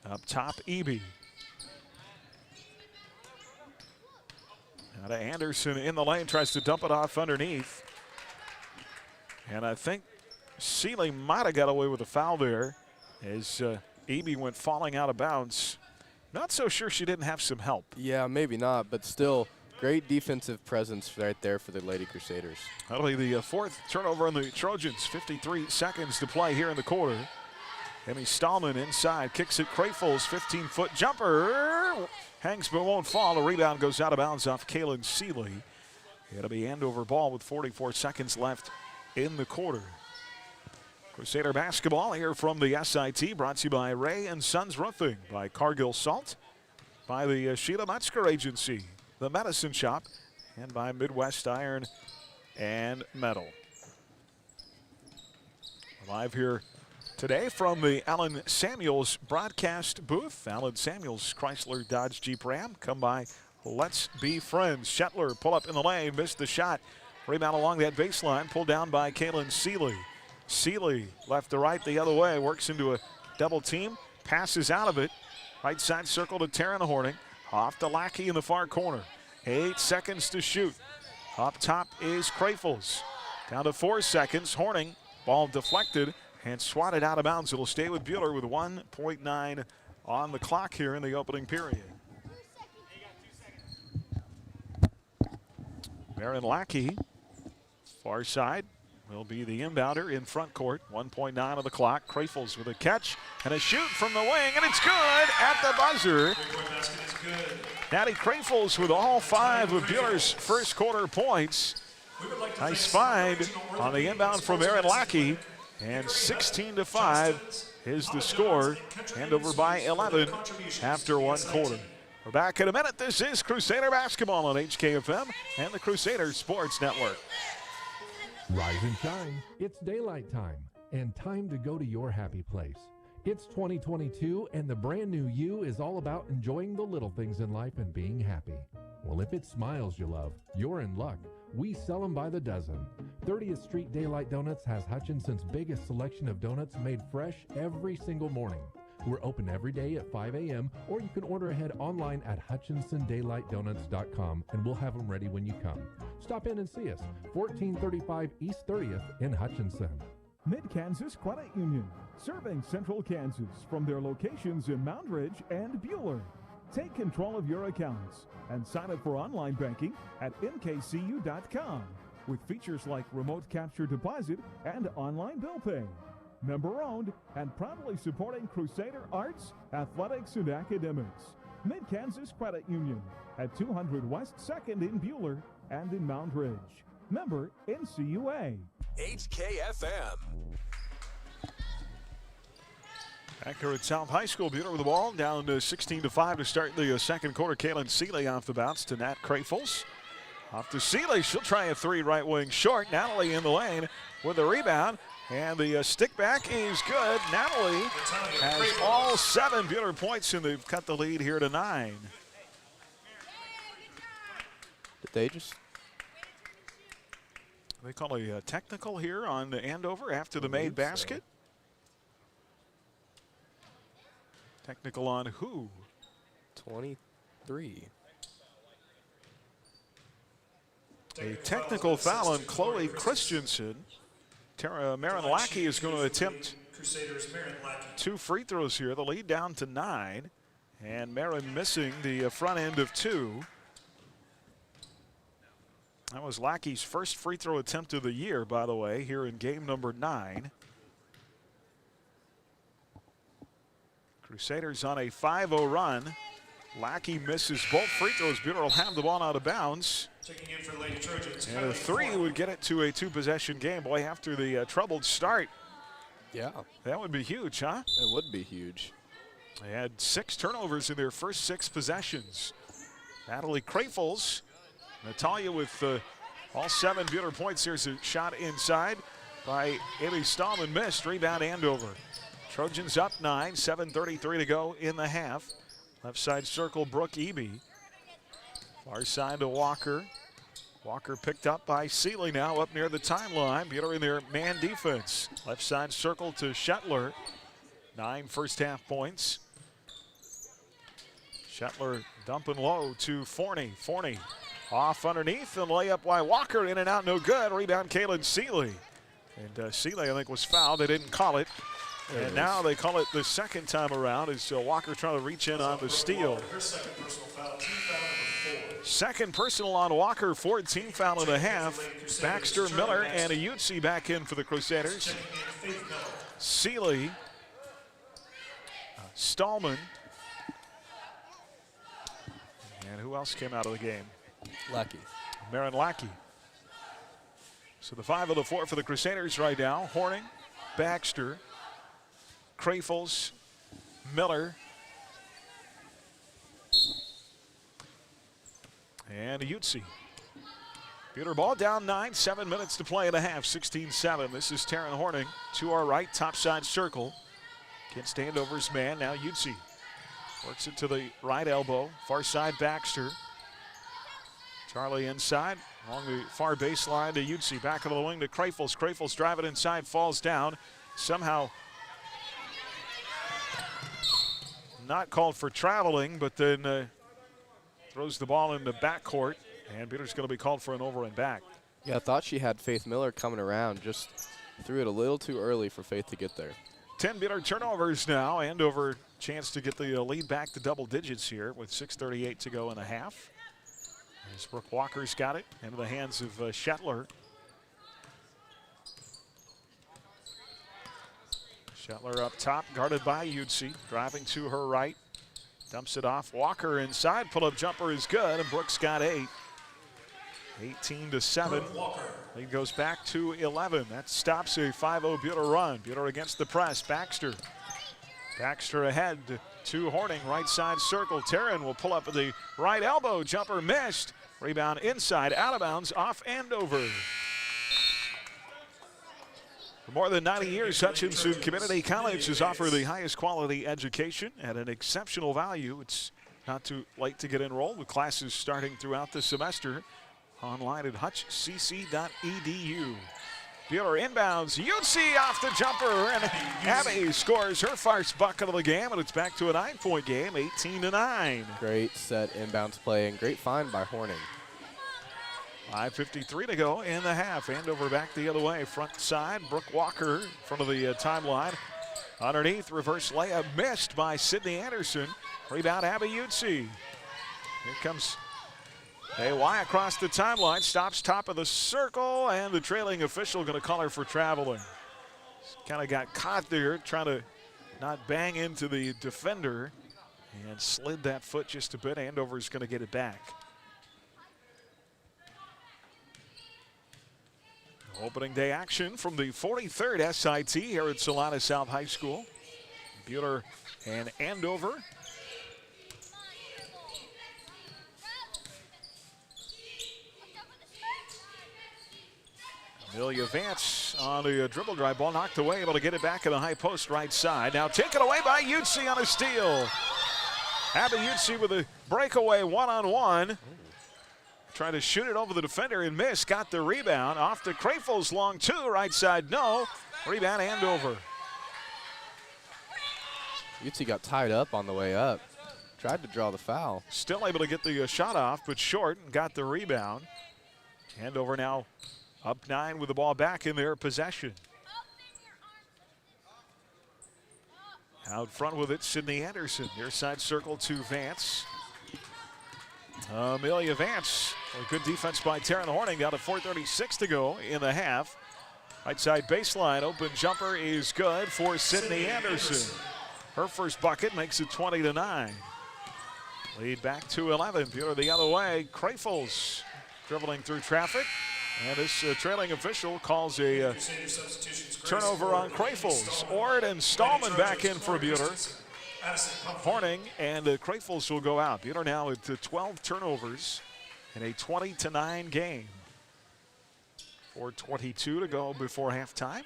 Up top, Eby. Now to Anderson in the lane, tries to dump it off underneath. And I think Seeley might have got away with a foul there as Eby went falling out of bounds. Not so sure she didn't have some help. Yeah, maybe not, but still great defensive presence right there for the Lady Crusaders. That'll be the 4th turnover on the Trojans. 53 seconds to play here in the quarter. Emmy Stahlman inside, kicks it. Krafels, 15-foot jumper. Hangs but won't fall. The rebound goes out of bounds off Kaylin Seeley. It'll be Andover ball with 44 seconds left in the quarter. Crusader basketball here from the SIT, brought to you by Ray and Sons Roofing, by Cargill Salt, by the Sheila Metzger Agency, the Medicine Shop, and by Midwest Iron and Metal. Live here today from the Allen Samuels broadcast booth. Allen Samuels, Chrysler Dodge Jeep Ram. Come by, let's be friends. Shetler pull up in the lane, missed the shot. Rebound along that baseline, pulled down by Kaylin Seeley. Seeley left to right the other way, works into a double team, passes out of it. Right side circle to Taryn Horning. Off to Lackey in the far corner. 8 seconds to shoot. Up top is Krafels. Down to 4 seconds. Horning, ball deflected and swatted out of bounds. It'll stay with Buhler with 1.9 on the clock here in the opening period. Marin Lackey, far side, will be the inbounder in front court. 1.9 on the clock. Krafels with a catch and a shoot from the wing, and it's good at the buzzer. Natty Krafels with all 5 of Buhler's first quarter points. Nice find on the inbound from Marin Lackey, and 16-5 is the score. Andover by 11 after 1 quarter. We're back in a minute. This is Crusader basketball on HKFM and the Crusader Sports Network. Rise and shine. It's daylight time and time to go to your happy place. It's 2022 and the brand new you is all about enjoying the little things in life and being happy. Well, if it's smiles you love, you're in luck. We sell them by the dozen. 30th Street Daylight Donuts has Hutchinson's biggest selection of donuts made fresh every single morning. We're open every day at 5 a.m. or you can order ahead online at HutchinsonDaylightDonuts.com and we'll have them ready when you come. Stop in and see us, 1435 East 30th in Hutchinson. Mid-Kansas Credit Union, serving Central Kansas from their locations in Moundridge and Buhler. Take control of your accounts and sign up for online banking at mkcu.com with features like remote capture deposit and online bill pay. Member-owned and proudly supporting Crusader arts, athletics, and academics. Mid-Kansas Credit Union at 200 West 2nd in Buhler and in Moundridge. Member NCUA. HKFM. Back here at South High School, Buhler with the ball, down to 16-5 to start the second quarter. Kaylin Seeley off the bounce to Nat Krafels. Off to Seeley, she'll try a three, right wing short. Natalie in the lane with the rebound, and the stick back is good. Natalie has all 7 Buhler points, and they've cut the lead here to 9. Did they just... They call a technical here on Andover after the made basket. Technical on who? 23. A technical foul on Chloe Christensen. Marin Lackey is going to attempt 2 free throws here. The lead down to 9. And Marin missing the front end of 2. That was Lackey's first free throw attempt of the year, by the way, here in game number 9. Crusaders on a 5-0 run. Lackey misses both free throws. Buhler will have the ball out of bounds. Checking in for the Lady Trojans. And a 3 would get it to a 2-possession game. Boy, after the troubled start. Yeah. That would be huge, huh? It would be huge. They had 6 turnovers in their first 6 possessions. Natalie Krafels. Natalia with all 7 Buhler points. Here's a shot inside by Amy Stallman. Missed. Rebound Andover. Trojans up 9. 7:33 to go in the half. Left side circle, Brooke Eby. Far side to Walker. Walker picked up by Seeley now up near the timeline. Buhler in their man defense. Left side circle to Shetler. 9 first half points. Shetler dumping low to Forney. Forney off underneath and layup by Walker. In and out, no good. Rebound Kaylin Seeley. And Seeley, I think, was fouled. They didn't call it. And now they call it the second time around as Walker trying to reach in on the steal. Second personal on Walker, 4th team foul and a half. Baxter, Miller, and Ayutsi back in for the Crusaders. Seeley, Stallman, and who else came out of the game? Lackey. Marin Lackey. So the 5 of the 4 for the Crusaders right now. Horning, Baxter, Krafels, Miller, and Ayutsi. Buhler ball down 9, 7 minutes to play in the half, 16-7. This is Taryn Horning to our right, top side circle. Against Andover's man, now Ayutsi. Works it to the right elbow, far side Baxter. Charlie inside, along the far baseline to Ayutsi. Back of the wing to Krafels. Krafels driving inside, falls down. Somehow not called for traveling, but then throws the ball into backcourt, and Buhler's going to be called for an over and back. Yeah, I thought she had Faith Miller coming around, just threw it a little too early for Faith to get there. 10 Buhler turnovers now. Andover chance to get the lead back to double digits here with 6:38 to go in the half. As Brooke Walker's got it into the hands of Shetler. Shetler up top, guarded by Ayutsi, driving to her right. Dumps it off. Walker inside. Pull-up jumper is good, and Brooks got 8. 18-7. Lead goes back to 11. That stops a 5-0 Buhler run. Buhler against the press. Baxter. Baxter ahead to Horning. Right side circle. Taryn will pull up at the right elbow. Jumper missed. Rebound inside. Out of bounds off Andover. For more than 90 years, Hutchinson Community College has offered the highest quality education at an exceptional value. It's not too late to get enrolled with classes starting throughout the semester. Online at hutchcc.edu. Buhler inbounds. UC off the jumper, and Abby scores her first bucket of the game, and it's back to a 9-point game, 18-9. Great set inbounds play and great find by Horning. 5:53 to go in the half. Andover back the other way. Front side, Brooke Walker in front of the timeline. Underneath, reverse layup missed by Sydney Anderson. Rebound, Abby Utsi. Here comes AY across the timeline, stops top of the circle, and the trailing official going to call her for traveling. Kind of got caught there, trying to not bang into the defender, and slid that foot just a bit. Andover's going to get it back. Opening day action from the 43rd SIT here at Salina South High School. Buhler and Andover. Amelia Vance on the dribble drive, ball knocked away, able to get it back in the high post right side. Now taken away by Utsi on a steal. Abby Utsi with a breakaway one-on-one. Tried to shoot it over the defender and missed. Got the rebound. Off to Crayfels, long two. Right side, no. Rebound, Andover. Utsi got tied up on the way up. Tried to draw the foul. Still able to get the shot off, but short, and got the rebound. Andover now up 9 with the ball back in their possession. Out front with it, Sydney Anderson. Near side circle to Vance. Amelia Vance. A good defense by Taryn Horning. Down to 4:36 to go in the half. Right side baseline. Open jumper is good for Sydney Anderson. Her first bucket makes it 20-9. Lead back to 11. Buhler the other way. Crayfels dribbling through traffic. And this trailing official calls a turnover on Crayfels. Ord and Stallman back in for Buhler. Horning and Crayfels will go out. Buhler now at 12 turnovers in a 20-9 game. 4:22 to go before halftime.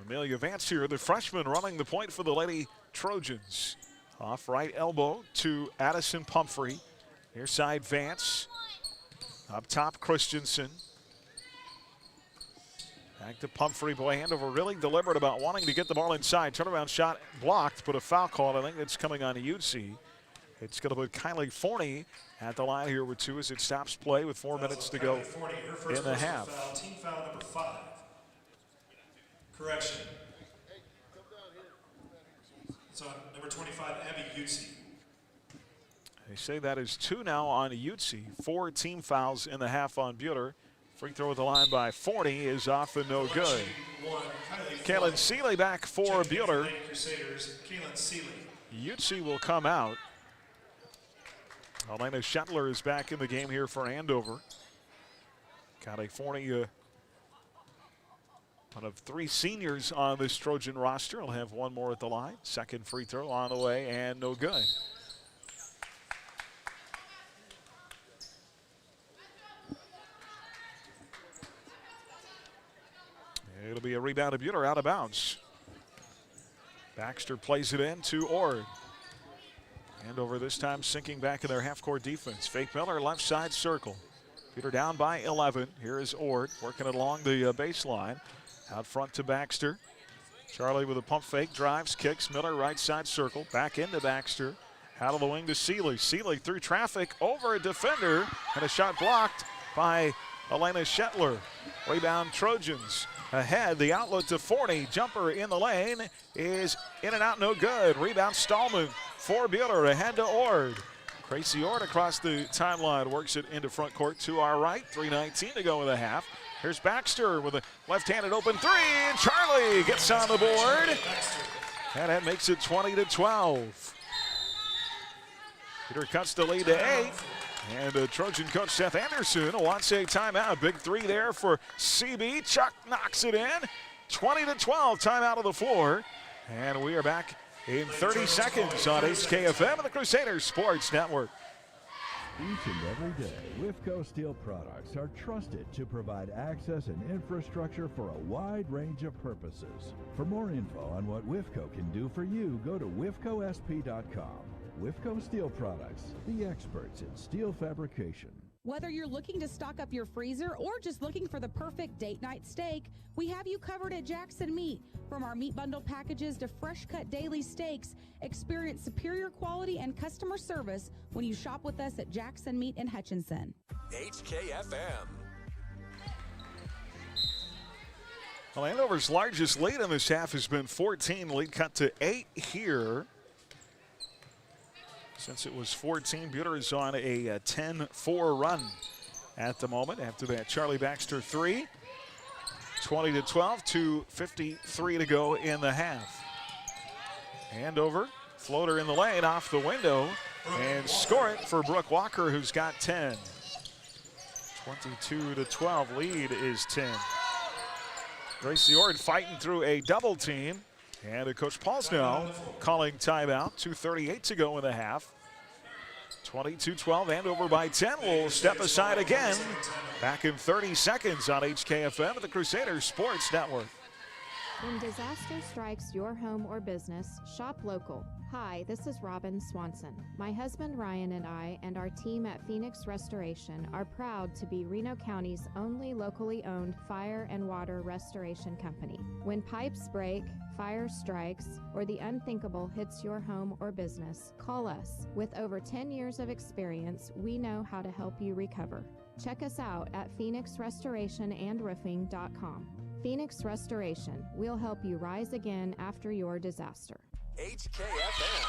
Amelia Vance here, the freshman, running the point for the Lady Trojans. Off right elbow to Addison Pumphrey. Near side Vance. Up top Christensen. Back to Pumphrey. Boy, Andover really deliberate about wanting to get the ball inside. Turnaround shot blocked, but a foul call. I think it's coming on to Utsi. It's going to put Kylie Forney at the line here with 2 as it stops play with 4 minutes to go in the half. Foul, team foul number 5. Correction. It's on number 25, Abby Utsi. They say that is 2 now on Utsi. 4 team fouls in the half on Buhler. Free throw at the line by Forney is off and no good. Kaylin Seeley back for Buhler. Utsi will come out. Elena Shetler is back in the game here for Andover. Kylie Forney, one of 3 seniors on this Trojan roster. Will have 1 more at the line. Second free throw on the way and no good. It'll be a rebound to Buhler, out of bounds. Baxter plays it in to Ord. Andover this time sinking back in their half-court defense. Fake Miller, left side circle. Buhler down by 11. Here is Ord working it along the baseline. Out front to Baxter. Charlie with a pump fake, drives, kicks. Miller right side circle. Back into Baxter. Out of the wing to Seeley. Seeley through traffic, over a defender, and a shot blocked by Elena Shetler. Rebound Trojans. Ahead, the outlet to Forney. Jumper in the lane is in and out, no good. Rebound Stallman for Buhler. Ahead to Ord. Gracie Ord across the timeline works it into front court to our right. 3:19 to go in the half. Here's Baxter with a left-handed open 3, and Charlie gets on the board. And that makes it 20-12. Buhler cuts the lead to 8. And Trojan coach Seth Anderson wants a timeout. Big 3 there for CB. Chuck knocks it in. 20-12, timeout of the floor. And we are back in 30 seconds on HKFM and the Crusaders Sports Network. Each and every day, Wifco Steel products are trusted to provide access and infrastructure for a wide range of purposes. For more info on what Wifco can do for you, go to wifcosp.com. Wifco Steel Products, the experts in steel fabrication. Whether you're looking to stock up your freezer or just looking for the perfect date night steak, we have you covered at Jackson Meat. From our meat bundle packages to fresh cut daily steaks, experience superior quality and customer service when you shop with us at Jackson Meat in Hutchinson. HKFM. Well, Andover's largest lead in this half has been 14. Lead cut to 8 here. Since it was 14, Buhler is on a 10-4 run at the moment. After that, Charlie Baxter 3. 20-12, 2:53 to go in the half. Andover, floater in the lane, off the window, and score it for Brooke Walker, who's got 10. 22-12, lead is 10. Gracie Ord fighting through a double team, and Coach Paul's now calling timeout. 2:38 to go in the half. 22-12, Andover by 10. We'll step aside again. Back in 30 seconds on HKFM at the Crusaders Sports Network. When disaster strikes your home or business, shop local. Hi, this is Robin Swanson. My husband Ryan and I and our team at Phoenix Restoration are proud to be Reno County's only locally owned fire and water restoration company. When pipes break, fire strikes, or the unthinkable hits your home or business, call us. With over 10 years of experience, we know how to help you recover. Check us out at phoenixrestorationandroofing.com. Phoenix Restoration, we'll help you rise again after your disaster. HKFM.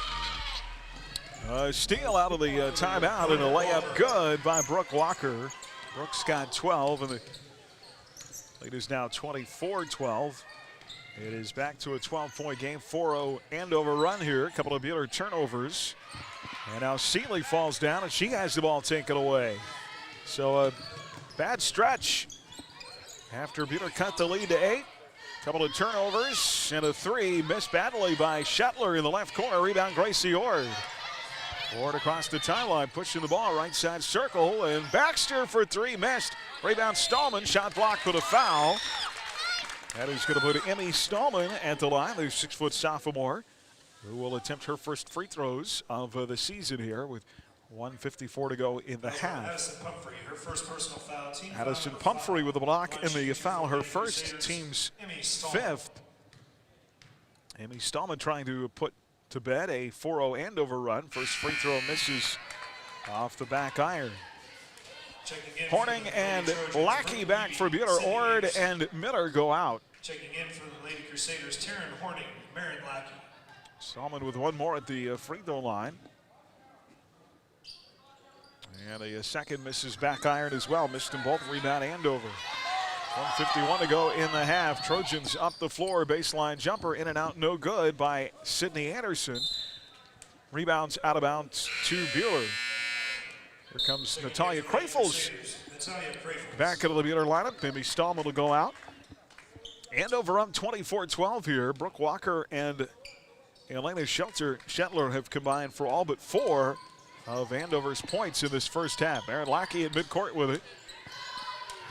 Steal out of the timeout and a layup good by Brooke Walker. Brooks got 12 and the lead is now 24-12. It is back to a 12-point game. 4-0 Andover run here. A couple of Buhler turnovers. And now Seeley falls down and she has the ball taken away. So a bad stretch after Buhler cut the lead to 8. Couple of turnovers and a 3 missed badly by Shetler in the left corner. Rebound Gracie Ord. Ord across the timeline, pushing the ball right side circle, and Baxter for 3 missed. Rebound Stallman, shot blocked with a foul. That is going to put Emmy Stallman at the line, the 6-foot sophomore, who will attempt her first free throws of the season here with 1:54 to go in the half. Addison Pumphrey, her first personal foul. Addison Pumphrey with a block in the foul, her first, team's 5th. Emmy Stallman trying to put to bed a 4-0 Andover run. First free throw misses off the back iron. Horning and Lackey back for Buhler. Ord and Miller go out. Checking in for the Lady Crusaders, Taryn Horning, Marion Lackey. Stallman with one more at the free throw line. And a second misses back iron as well. Missed them both. Rebound Andover. 1:51 to go in the half. Trojans up the floor. Baseline jumper in and out. No good by Sydney Anderson. Rebounds out of bounds to Buhler. Here comes Natalia Krafels back into the Buhler lineup. Emmy Stallman will go out. Andover up 24-12 here. Brooke Walker and Elena Shetler have combined for all but 4 of Andover's points in this first half. Aaron Lackey at midcourt with it.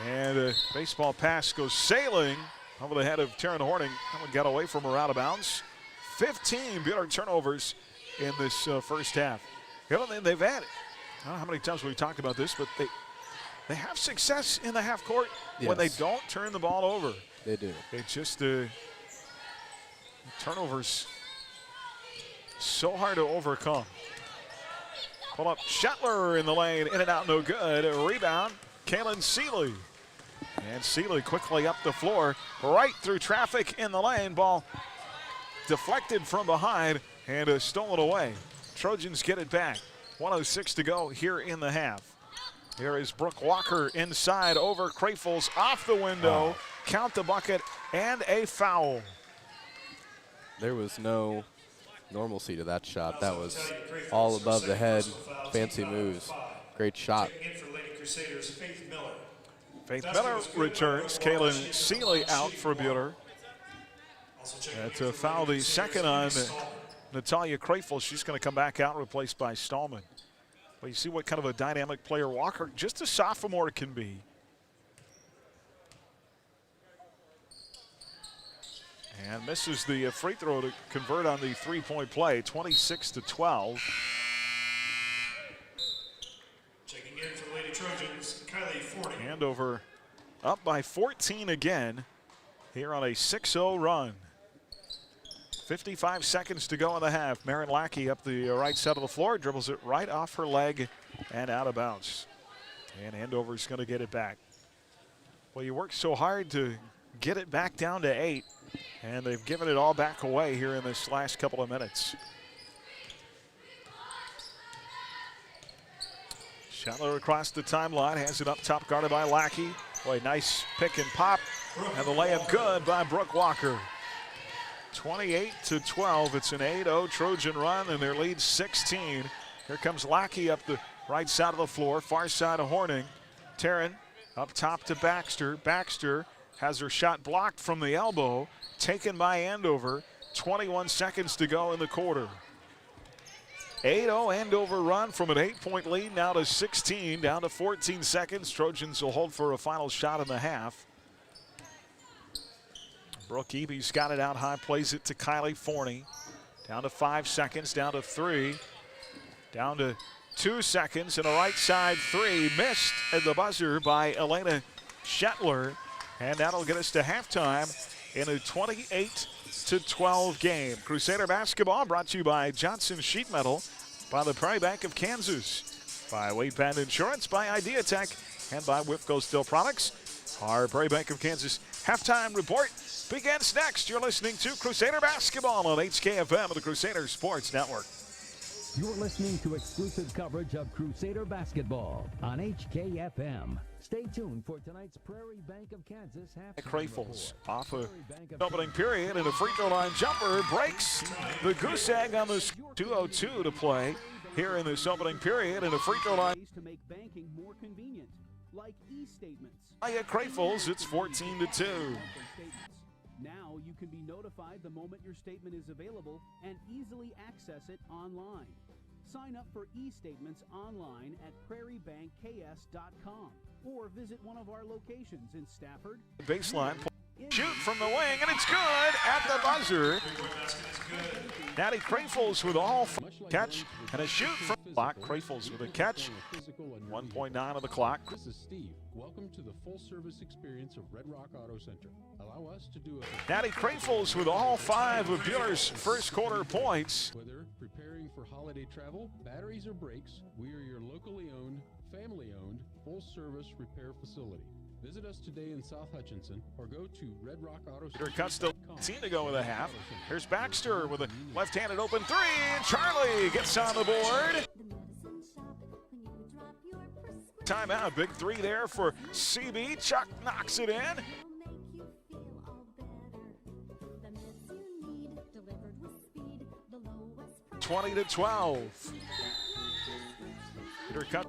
And a baseball pass goes sailing over the head of Taryn Horning. That one got away from her out of bounds. 15 Buhler turnovers in this first half. The other thing they've had, I don't know how many times we've talked about this, but they have success in the half court when they don't turn the ball over. They do. It's just the turnovers so hard to overcome. Pull up Shetler in the lane, in and out, no good. A rebound, Kaylin Seeley. And Seeley quickly up the floor, right through traffic in the lane. Ball deflected from behind and stolen away. Trojans get it back. 1:06 to go here in the half. Here is Brooke Walker inside over Krafels, off the window. Count the bucket and a foul. There was no normalcy to that shot. That was all above the head, fancy moves. Great shot. Faith Miller returns. Kaylin Seeley out for Buhler. That's a foul, the second on Natalia Krafels. She's going to come back out, replaced by Stallman. Well, you see what kind of a dynamic player Walker, just a sophomore, can be. And misses the free throw to convert on the three-point play, 26-12. Checking in for the Lady Trojans, Kylie Forney. Andover up by 14 again here on a 6-0 run. 55 seconds to go in the half. Marin Lackey up the right side of the floor, dribbles it right off her leg and out of bounds. And Andover's going to get it back. Well, you worked so hard to get it back down to 8, and they've given it all back away here in this last couple of minutes. Shetler across the timeline, has it up top, guarded by Lackey. Boy, nice pick and pop, and the layup good by Brooke Walker. 28-12, it's an 8-0 Trojan run, and their lead 16. Here comes Lackey up the right side of the floor, far side of Horning. Taryn up top to Baxter. Baxter has her shot blocked from the elbow, taken by Andover. 21 seconds to go in the quarter. 8-0 Andover run from an 8-point lead now to 16, down to 14 seconds. Trojans will hold for a final shot in the half. Brooke Eby's got it out high, plays it to Kylie Forney. Down to 5 seconds, down to 3, down to 2 seconds, and a right side three missed at the buzzer by Elena Shetler. And that'll get us to halftime in a 28-12 game. Crusader basketball brought to you by Johnson Sheet Metal, by the Prairie Bank of Kansas, by Wade Band Insurance, by Idea Tech, and by Whifco Steel Products. Our Prairie Bank of Kansas halftime report begins next. You're listening to Crusader basketball on HKFM of the Crusader Sports Network. You're listening to exclusive coverage of Crusader basketball on HKFM. Stay tuned for tonight's Prairie Bank of Kansas halftime Crayfles off a opening period, and a free throw line jumper breaks the goose egg on this 2:02 to play here in this opening period, and a free throw line to make banking more convenient, like e-statements. Crayfles, it's 14-2. Now you can be notified the moment your statement is available and easily access it online. Sign up for e-statements online at prairiebankks.com or visit one of our locations in Stafford. Baseline, shoot from the wing, and it's good at the buzzer. Natty Crayfles with all catch and a shoot from the block. Crayfles with a catch. 1.9 on the clock. This is Steve. Welcome to the full-service experience of Red Rock Auto Center. Allow us to do a Natty Crayfles with all 5 of Buhler's first quarter points. Whether preparing for holiday travel, batteries or brakes, we are your locally owned, family-owned, full-service repair facility. Visit us today in South Hutchinson or go to Red Rock Auto Center. Cuts still 10 to go with a half. Here's Baxter with a left-handed open three, and Charlie gets on the board. Timeout, big three there for CB. Chuck knocks it in. Twenty to 12. Peter cut.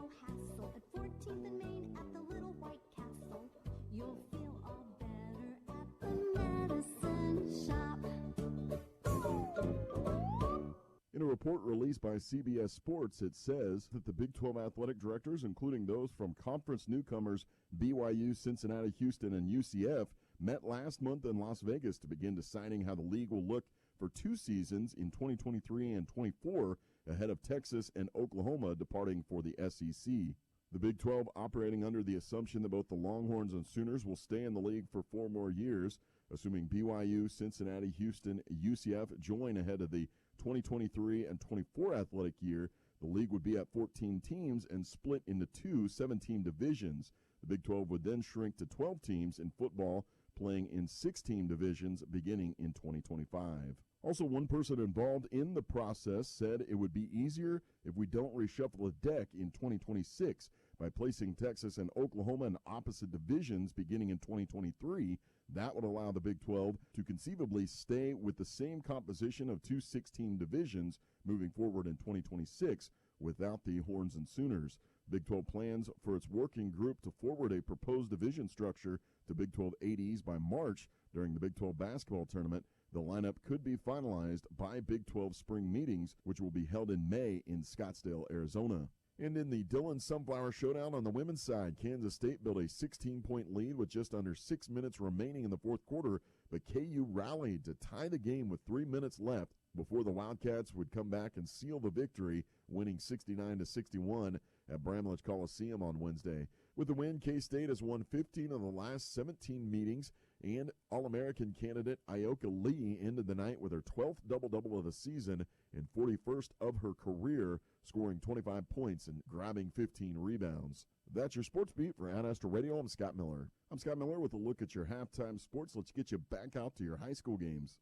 In a report released by CBS Sports, it says that the Big 12 athletic directors, including those from conference newcomers BYU, Cincinnati, Houston, and UCF, met last month in Las Vegas to begin deciding how the league will look for 2 seasons in 2023 and 24, ahead of Texas and Oklahoma departing for the SEC. The Big 12 operating under the assumption that both the Longhorns and Sooners will stay in the league for 4 more years, assuming BYU, Cincinnati, Houston, UCF join ahead of the 2023 and 24 athletic year. The league would be at 14 teams and split into 2 7-team divisions. The Big 12 would then shrink to 12 teams in football, playing in 6-team divisions beginning in 2025. Also, one person involved in the process said it would be easier if we don't reshuffle the deck in 2026 by placing Texas and Oklahoma in opposite divisions beginning in 2023. That would allow the Big 12 to conceivably stay with the same composition of 2 6-team divisions moving forward in 2026 without the Horns and Sooners. Big 12 plans for its working group to forward a proposed division structure to Big 12 ADs by March during the Big 12 basketball tournament. The lineup could be finalized by Big 12 spring meetings, which will be held in May in Scottsdale, Arizona. And in the Dillon Sunflower Showdown on the women's side, Kansas State built a 16-point lead with just under 6 minutes remaining in the fourth quarter, but KU rallied to tie the game with 3 minutes left before the Wildcats would come back and seal the victory, winning 69-61 at Bramlage Coliseum on Wednesday. With the win, K-State has won 15 of the last 17 meetings, and All-American candidate Ioka Lee ended the night with her 12th double-double of the season and 41st of her career, scoring 25 points and grabbing 15 rebounds. That's your sports beat for Ad Astra Radio. I'm Scott Miller. I'm Scott Miller with a look at your halftime sports. Let's get you back out to your high school games.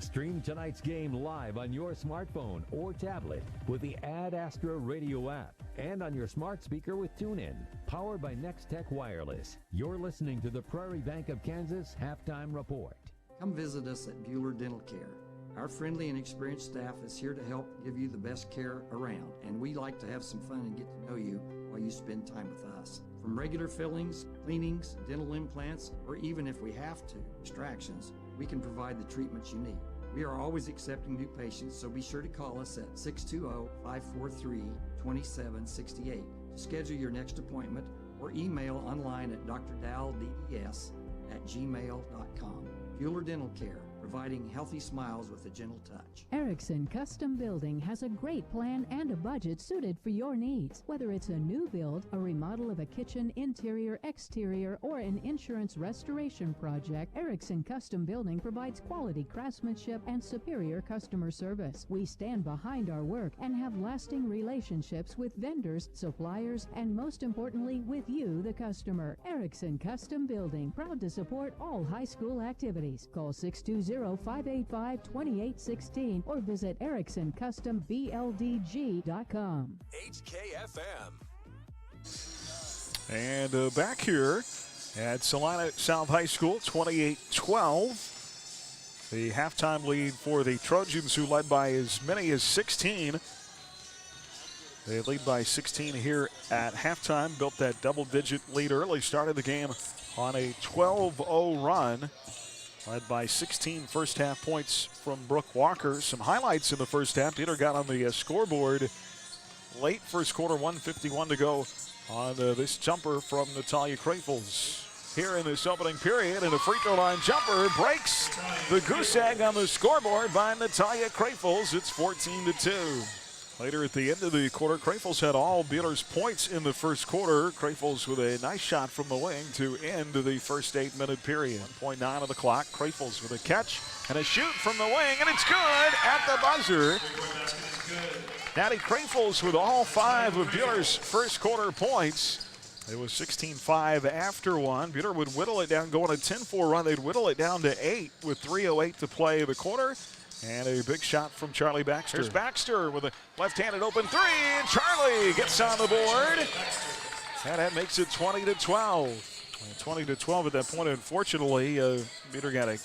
Stream tonight's game live on your smartphone or tablet with the Ad Astra Radio app and on your smart speaker with TuneIn. Powered by Next Tech Wireless. You're listening to the Prairie Bank of Kansas Halftime Report. Come visit us at Buhler Dental Care. Our friendly and experienced staff is here to help give you the best care around, and we like to have some fun and get to know you while you spend time with us. From regular fillings, cleanings, dental implants, or even if we have to, extractions, we can provide the treatments you need. We are always accepting new patients, so be sure to call us at 620-543-2768 to schedule your next appointment or email online at drdalldds@gmail.com. Buhler Dental Care, providing healthy smiles with a gentle touch. Erickson Custom Building has a great plan and a budget suited for your needs. Whether it's a new build, a remodel of a kitchen, interior, exterior, or an insurance restoration project, Erickson Custom Building provides quality craftsmanship and superior customer service. We stand behind our work and have lasting relationships with vendors, suppliers, and most importantly, with you, the customer. Erickson Custom Building, proud to support all high school activities. Call 620-585-2816 or visit EricksonCustomBLDG.com. HKFM. And back here at Salina South High School, 28-12. The halftime lead for the Trojans, who led by as many as 16. They lead by 16 here at halftime. Built that double-digit lead early. Started the game on a 12-0 run. Led by 16 first-half points from Brooke Walker. Some highlights in the first half. Peter got on the scoreboard late first quarter, 1:51 to go on this jumper from Natalia Krafels. Here in this opening period, and a free throw line jumper breaks the goose egg on the scoreboard by Natalia Krafels. It's 14-2. Later at the end of the quarter, Krafels had all Buhler's points in the first quarter. Krafels with a nice shot from the wing to end the first 8-minute period. 1.9 of the clock. Krafels with a catch and a shoot from the wing, and it's good at the buzzer. Natty Krafels with all 5 of Buhler's first quarter points. It was 16-5 after one. Buhler would whittle it down, go on a 10-4 run. They'd whittle it down to 8 with 3:08 to play the quarter. And a big shot from Charlie Baxter. Here's Baxter with a left-handed open three, and Charlie gets on the board. And that makes it 20-12. 20-12 at that point. Unfortunately, Buhler got a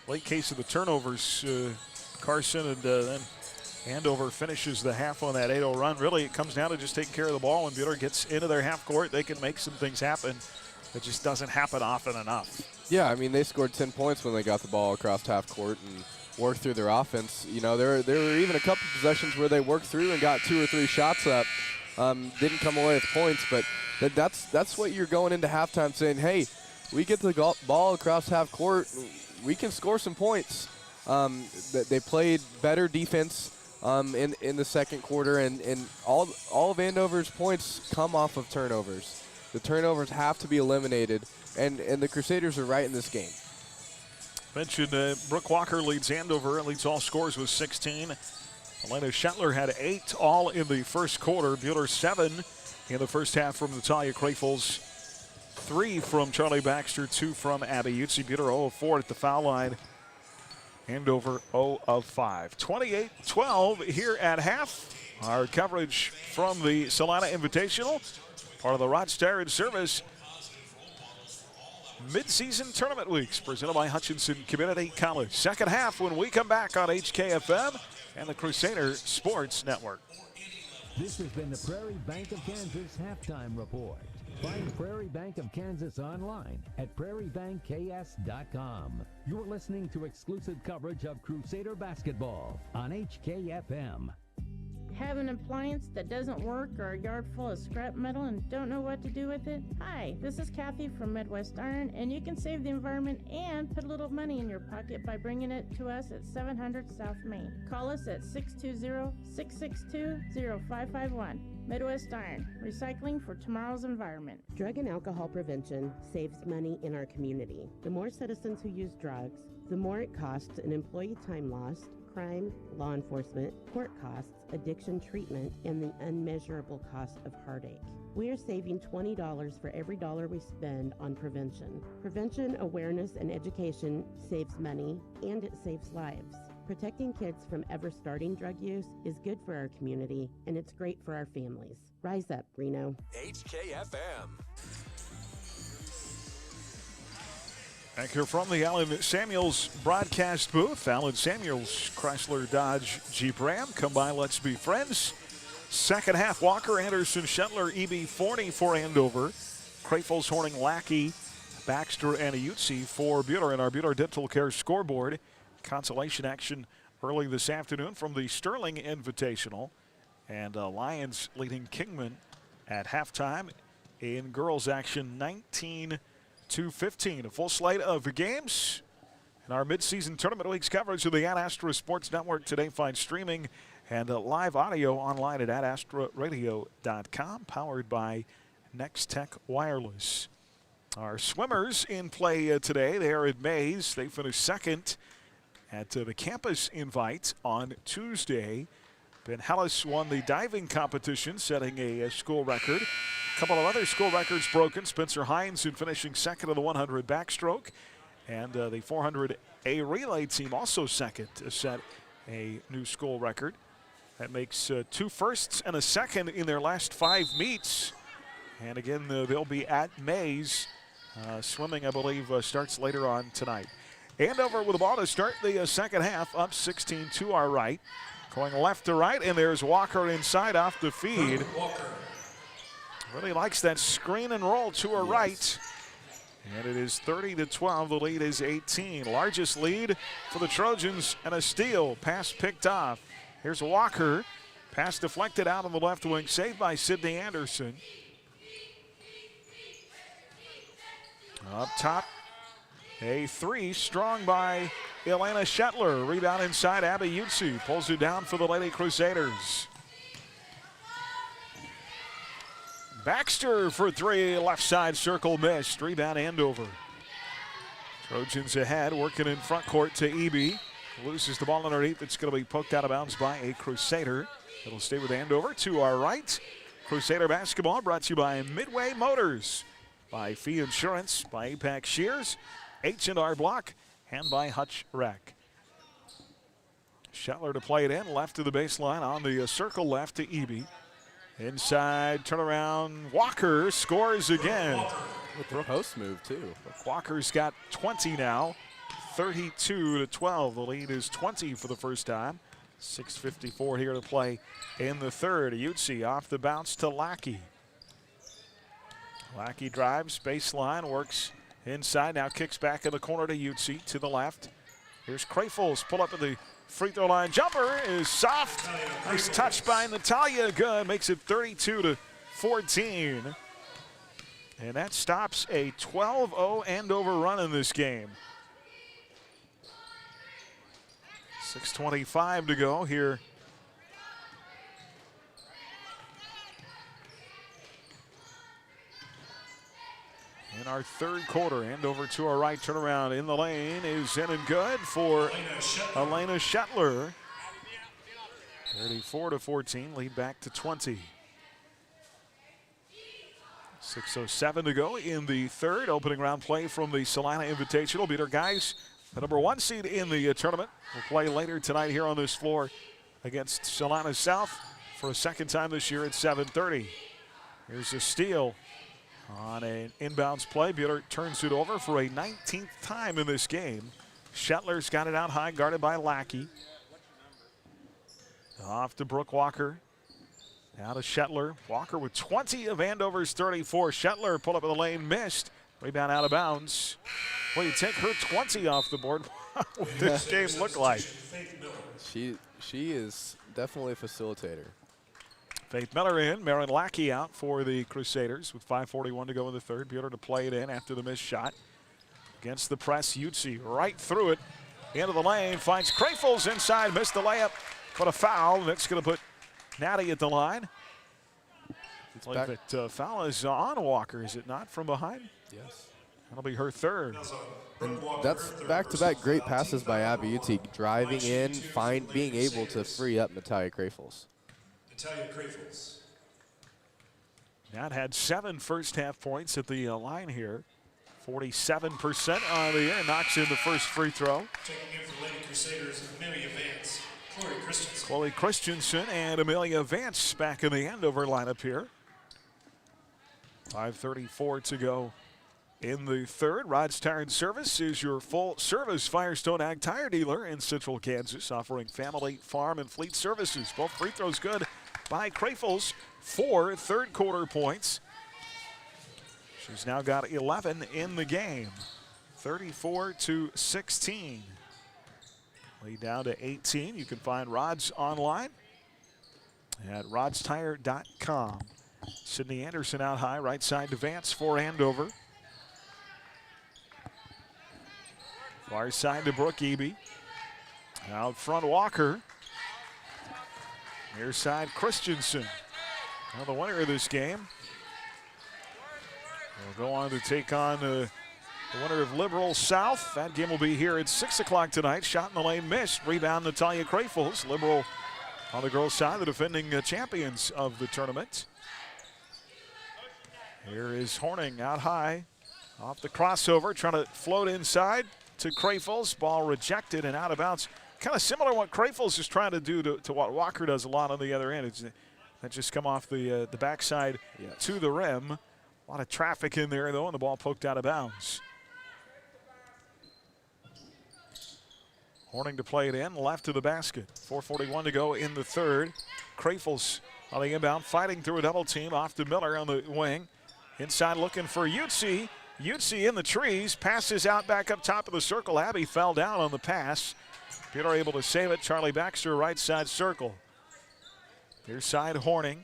late case of the turnovers. Carson and then Andover finishes the half on that 8-0 run. Really, it comes down to just taking care of the ball. When Buhler gets into their half court, they can make some things happen. It just doesn't happen often enough. Yeah, I mean, they scored 10 points when they got the ball across half court and worked through their offense. You know, there were even a couple possessions where they worked through and got 2 or 3 shots up. Didn't come away with points, but that's what you're going into halftime saying, hey, we get the ball across half court, we can score some points. They played better defense in the second quarter, and all of Andover's points come off of turnovers. The turnovers have to be eliminated, and the Crusaders are right in this game. Mentioned Brooke Walker leads Andover, leads all scores with 16. Elena Shetler had 8 all in the first quarter. Buhler 7 in the first half from Natalia Krafels. 3 from Charlie Baxter, 2 from Abby Utsi. Buhler 0 of 4 at the foul line. Andover 0 of 5. 28-12 here at half. Our coverage from the Salina Invitational, part of the Rod Steirid Service Mid-season tournament weeks presented by Hutchinson Community College. Second half when we come back on HKFM and the Crusader Sports Network. This has been the Prairie Bank of Kansas Halftime Report. Find Prairie Bank of Kansas online at prairiebankks.com. You're listening to exclusive coverage of Crusader basketball on HKFM. Have an appliance that doesn't work or a yard full of scrap metal and don't know what to do with it? Hi, this is Kathy from Midwest Iron, and you can save the environment and put a little money in your pocket by bringing it to us at 700 South Main. Call us at 620-662-0551. Midwest Iron, recycling for tomorrow's environment. Drug and alcohol prevention saves money in our community. The more citizens who use drugs, the more it costs in employee time lost, crime, law enforcement, court costs, addiction treatment, and the unmeasurable cost of heartache. We are saving $20 for every dollar we spend on prevention. Prevention, awareness, and education saves money, and it saves lives. Protecting kids from ever starting drug use is good for our community, and it's great for our families. Rise up, Reno. HKFM. Back here from the Allen Samuels broadcast booth. Allen Samuels, Chrysler Dodge Jeep Ram. Come by, let's be friends. Second half, Walker, Anderson, Shetler, EB40 for Andover. Crafels, Horning, Lackey, Baxter, and Ayutzi for Buhler. And our Buhler Dental Care scoreboard. Consolation action early this afternoon from the Sterling Invitational. And Lions leading Kingman at halftime in girls action 19-15. A full slate of games in our midseason tournament week's coverage of the Ad Astra Sports Network today. Find streaming and live audio online at adastraradio.com, powered by Next Tech Wireless. Our swimmers in play today. They are at Mays. They finished second at the campus invite on Tuesday. Ben Hellis won the diving competition, setting a school record. A couple of other school records broken. Spencer Hines in finishing second in the 100 backstroke. And the 400A relay team also second to set a new school record. That makes 2 firsts and a second in their last 5 meets. And again, they'll be at Mays. Swimming, I believe, starts later on tonight. Andover with the ball to start the second half, up 16 to our right. Going left to right, and there's Walker inside off the feed. Really likes that screen and roll to her right. And it is 30-12. The lead is 18. Largest lead for the Trojans, and a steal. Pass picked off. Here's Walker. Pass deflected out on the left wing, saved by Sydney Anderson. Up top, a 3 strong by Elena Shetler. Rebound inside, Abby Yutsu pulls it down for the Lady Crusaders. Baxter for 3, left side circle missed. Rebound Andover. Trojans ahead, working in front court to Eby. Loses the ball underneath. It's going to be poked out of bounds by a Crusader. It'll stay with Andover to our right. Crusader basketball brought to you by Midway Motors, by Fee Insurance, by Apex Shears, H&R Block, and by Hutch Rack. Shetler to play it in, left to the baseline on the circle left to Eby. Inside, turnaround, Walker scores again. With the post move, too. Walker's got 20 now, 32-12. The lead is 20 for the first time. 6:54 here to play in the third. Ayutsi off the bounce to Lackey. Lackey drives, baseline, works inside, now kicks back in the corner to Ayutsi to the left. Here's Crafels, pull up at the free throw line. Jumper is soft. Nice touch by Natalia. Good. Makes it 32-14. And that stops a 12-0 Andover run in this game. 6:25 to go here. In our third quarter, Andover to our right, turnaround in the lane is in and good for Elena Shetler. 34-14, lead back to 20. 6:07 to go in the third. Opening round play from the Salina Invitational. Beat our guys, the number 1 seed in the tournament. Will play later tonight here on this floor against Salina South for a second time this year at 7:30. Here's a steal on an inbounds play. Buhler turns it over for a 19th time in this game. Shetler's got it out high, guarded by Lackey. Off to Brooke Walker. Now to Shetler. Walker with 20 of Andover's 34. Shetler pulled up in the lane, missed. Rebound out of bounds. Well, you take her 20 off the board. What would this game look like? She is definitely a facilitator. Faith Miller in, Marin Lackey out for the Crusaders with 5:41 to go in the third. Buhler to play it in after the missed shot. Against the press, Utsi right through it. Into the lane, finds Crayfels inside, missed the layup, but a foul. That's going to put Natty at the line. I believe that foul is on Walker, is it not, from behind? Yes. That'll be her third. That's back-to-back great passes by Abby Utsi, driving in, being able to free up Natalia Crayfels. Natalia Crayfels. Nat had 7 first-half points at the line here. 47% on the year, knocks in the first free throw. Checking in for Lady Crusaders, Amelia Vance, Chloe Christensen. Chloe Christensen and Amelia Vance back in the Andover lineup here. 5:34 to go in the third. Rod's Tire and Service is your full-service Firestone Ag tire dealer in Central Kansas, offering family, farm, and fleet services. Both free throws good by Crayfels, 4 third-quarter points. She's now got 11 in the game, 34-16. Lead down to 18. You can find Rods online at rodstire.com. Sydney Anderson out high, right side to Vance for Andover. Far side to Brooke Eby. Out front, Walker. Near side, Christensen. Now the winner of this game will go on to take on the winner of Liberal South. That game will be here at 6 o'clock tonight. Shot in the lane, missed. Rebound, Natalia Crayfels. Liberal on the girls' side, the defending champions of the tournament. Here is Horning out high. Off the crossover, trying to float inside to Crayfels. Ball rejected and out of bounds. Kind of similar to what Crayfels is trying to do to what Walker does a lot on the other end. That just come off the backside to the rim. A lot of traffic in there, though, and the ball poked out of bounds. Horning to play it in, left of the basket. 4:41 to go in the third. Crayfels on the inbound, fighting through a double team off to Miller on the wing. Inside looking for Utsi. Utsi in the trees, passes out back up top of the circle. Abby fell down on the pass. Buhler able to save it. Charlie Baxter, right side circle. Near side, Horning.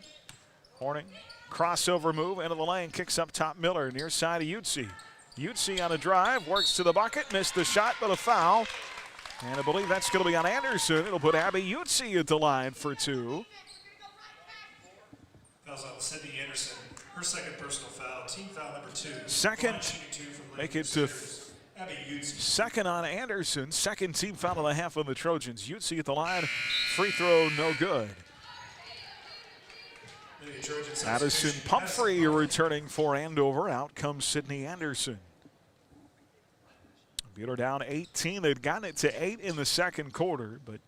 Horning, crossover move into the lane, kicks up top Miller. Near side of Utsi. Utsi on a drive, works to the bucket, missed the shot, but a foul. And I believe that's going to be on Anderson. It'll put Abby Utsi at the line for 2. Fouls on Sydney Anderson. Her second personal foul, team foul number 2. Second, make it to second on Anderson. Second team foul of the half on the Trojans. Utsi at the line, free throw no good. Addison Pumphrey returning for Andover. Out comes Sydney Anderson. Buhler down 18. They'd gotten it to 8 in the second quarter, but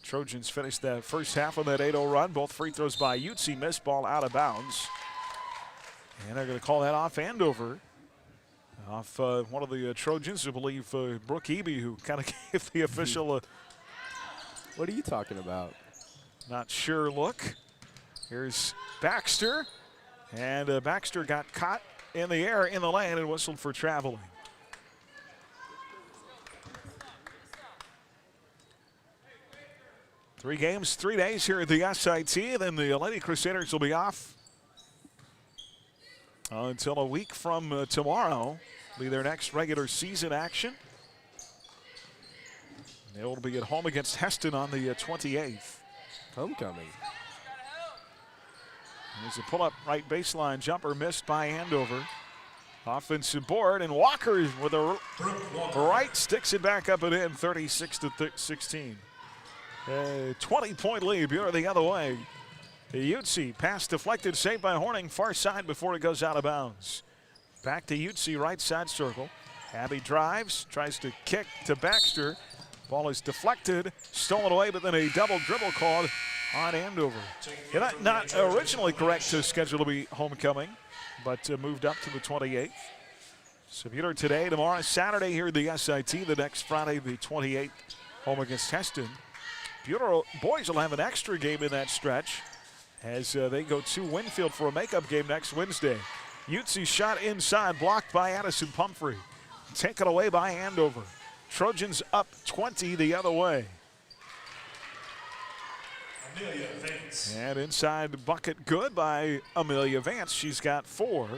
Trojans finished the first half on that 8-0 run. Both free throws by Utsi, missed, ball out of bounds. And they're going to call that off Andover. Off one of the Trojans, I believe Brooke Eby, who kind of gave the official what are you talking about? Not sure look. Here's Baxter. And Baxter got caught in the air in the lane and whistled for traveling. Three games, 3 days here at the SIT. Then the Lady Crusaders will be off until a week from tomorrow. Be their next regular season action. They will be at home against Heston on the 28th. Homecoming. There's a pull-up right baseline jumper missed by Andover. Offensive board, and Walker with a right sticks it back up and in, 36-16. 20-point lead, Buhler the other way. Utsi, pass deflected, saved by Horning, far side before it goes out of bounds. Back to Utsi, right side circle. Abby drives, tries to kick to Baxter. Ball is deflected, stolen away, but then a double dribble called on Andover. Yeah, not originally correct to schedule to be homecoming, but moved up to the 28th. So Buhler today, tomorrow, Saturday here at the SIT. The next Friday, the 28th, home against Heston. Buhler boys will have an extra game in that stretch as they go to Winfield for a makeup game next Wednesday. Utsi shot inside, blocked by Addison Pumphrey. Taken away by Andover. Trojans up 20 the other way. Amelia Vance. And inside the bucket, good by Amelia Vance. She's got 4.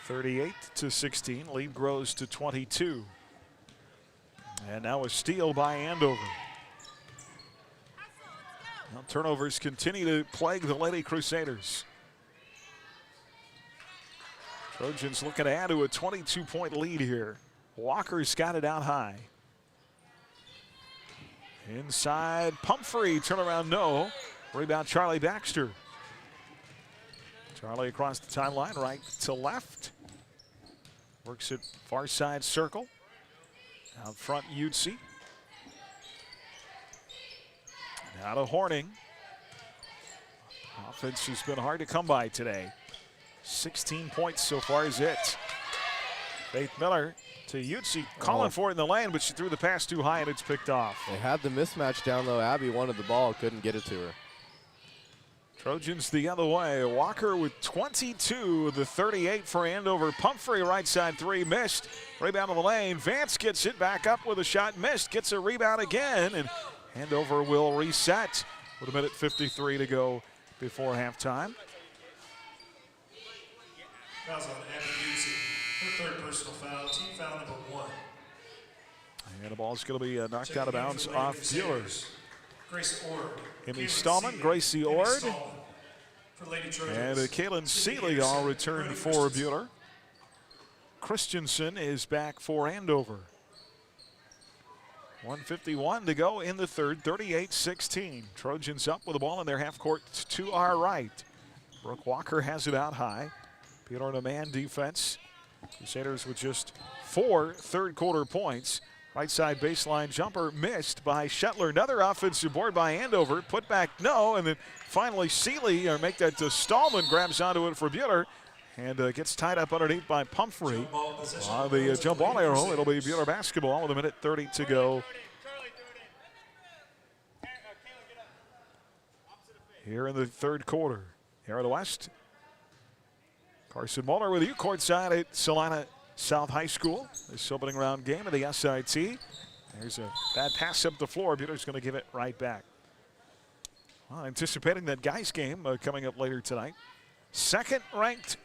38-16. Lead grows to 22. And now a steal by Andover. Well, turnovers continue to plague the Lady Crusaders. Trojans looking to add to a 22-point lead here. Walker's got it out high. Inside, Pumphrey, turnaround, no. Rebound, Charlie Baxter. Charlie across the timeline, right to left. Works it far side circle. Out front, Utsi. Now to Horning. Offense has been hard to come by today. 16 points so far is it. Faith Miller to Utsi, calling for it in the lane, but she threw the pass too high and it's picked off. They had the mismatch down low. Abby wanted the ball, couldn't get it to her. Trojans the other way. Walker with 22, the 38 for Andover. Pumphrey right side 3, missed. Rebound in the lane. Vance gets it back up with a shot, missed. Gets a rebound again, and Andover will reset with 1:53 to go before halftime. Fouls on Abby Utsi. Her third personal foul. Team foul number 1. And the ball's going to be knocked out of bounds off Buhler. Grace Ord. Emmy Stallman, Gracie Ord, for Lady Trojans. and Kaylin Seeley all return for Buhler. Christensen is back for Andover. 1:51 to go in the third, 38-16. Trojans up with the ball in their half court to our right. Brooke Walker has it out high. Buhler in a man defense. Crusaders with just 4 third-quarter points. Right side baseline jumper missed by Shetler. Another offensive board by Andover. Put back, no. And then finally Seeley, or make that to Stallman, grabs onto it for Buhler and gets tied up underneath by Pumphrey. On the jump ball arrow, it'll be Buhler basketball with 1:30 to go. Here in the third quarter. Here at the West. Carson Muller with you courtside at Salina South High School. This opening round game of the SIT. There's a bad pass up the floor. Buhler's going to give it right back. Well, anticipating that guys game coming up later tonight. Second-ranked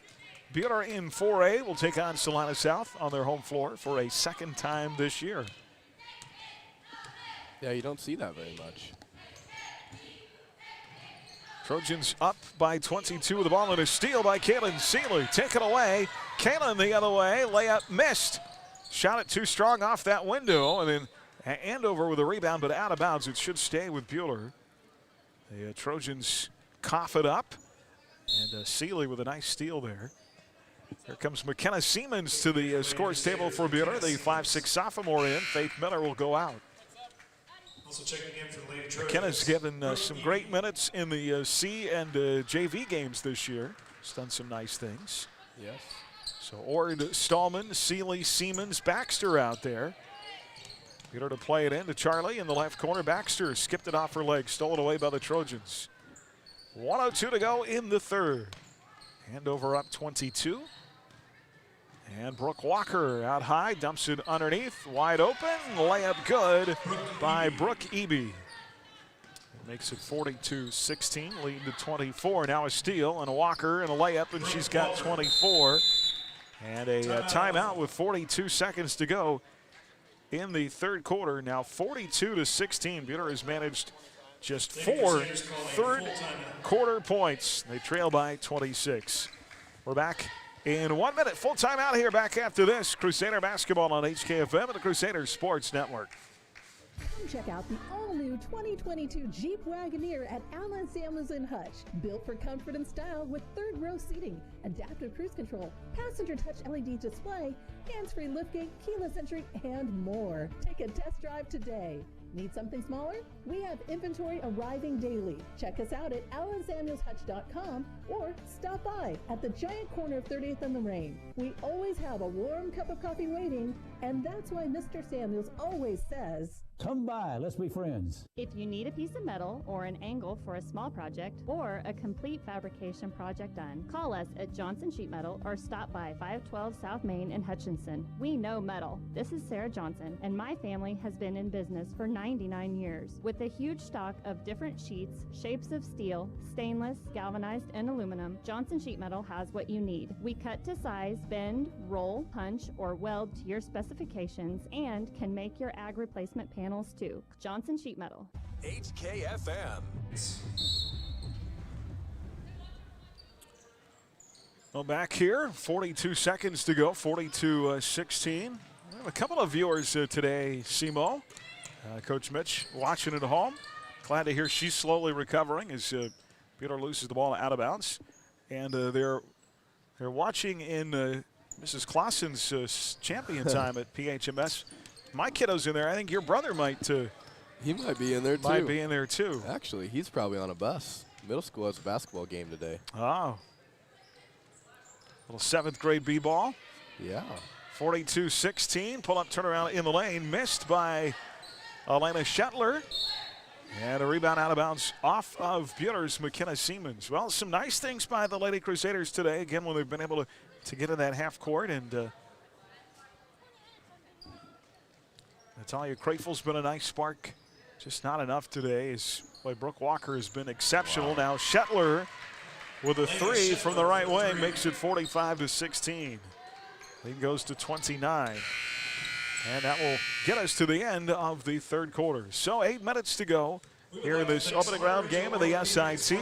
Buhler in 4A will take on Salina South on their home floor for a second time this year. Yeah, you don't see that very much. Trojans up by 22 with the ball and a steal by Kaylin Seeley. Taken away. Kaylin the other way. Layup missed. Shot it too strong off that window. And then Andover with a rebound, but out of bounds. It should stay with Buhler. The Trojans cough it up. And Seeley with a nice steal there. Here comes McKenna Siemens to the scores table for Buhler. The 5'6" sophomore in. Faith Miller will go out. Also checking in for the Lady Trojans. McKenna's given some great minutes in the C and JV games this year. He's done some nice things. Yes. So Ord, Stallman, Seeley, Siemens, Baxter out there. Buhler to play it in to Charlie in the left corner. Baxter skipped it off her leg, stolen away by the Trojans. 1:02 to go in the third. Andover up 22. And Brooke Walker out high, dumps it underneath, wide open, layup good by Brooke Eby. It makes it 42-16, lead to 24. Now a steal and a Walker and a layup, and she's got 24. And a timeout with 42 seconds to go in the third quarter. Now 42-16. Buhler has managed just 4 third-quarter points. They trail by 26. We're back in 1 minute. Full timeout here. Back after this. Crusader basketball on HKFM and the Crusader Sports Network. Come check out the all-new 2022 Jeep Wagoneer at Allen Samuels in Hutch. Built for comfort and style with third-row seating, adaptive cruise control, passenger touch LED display, hands-free liftgate, keyless entry, and more. Take a test drive today. Need something smaller? We have inventory arriving daily. Check us out at allensamuelshutch.com or stop by at the giant corner of 30th and Lorraine. We always have a warm cup of coffee waiting, and that's why Mr. Samuels always says, Come by, let's be friends. If you need a piece of metal or an angle for a small project or a complete fabrication project done, call us at Johnson Sheet Metal or stop by 512 South Main in Hutchinson. We know metal. This is Sarah Johnson, and my family has been in business for 99 years. With a huge stock of different sheets, shapes of steel, stainless, galvanized, and aluminum, Johnson Sheet Metal has what you need. We cut to size, bend, roll, punch, or weld to your specifications, and can make your ag replacement panels too. Johnson Sheet Metal. HKFM. Well, back here, 42 seconds to go, 42-16. A couple of viewers today, Simo. Coach Mitch watching at home. Glad to hear she's slowly recovering as Buhler loses the ball out of bounds. And they're watching in Mrs. Clausen's champion time at PHMS. My kiddo's in there. I think your brother might. He might be in there too. Might be in there too. Actually, he's probably on a bus. Middle school has a basketball game today. Oh. Little 7th grade b-ball. Yeah. 42-16. Pull-up turnaround in the lane. Missed by Elena Shetler. And a rebound out of bounds off of Buhler's McKenna Siemens. Well, some nice things by the Lady Crusaders today. Again, when they've been able to get in that half court. And Natalia Krafel's been a nice spark. Just not enough today. As Brooke Walker has been exceptional. Wow. Now Shetler with a 3 from the right wing makes it 45-16. Lead goes to 29. And that will get us to the end of the third quarter. So 8 minutes to go here in this opening round game of the SIT.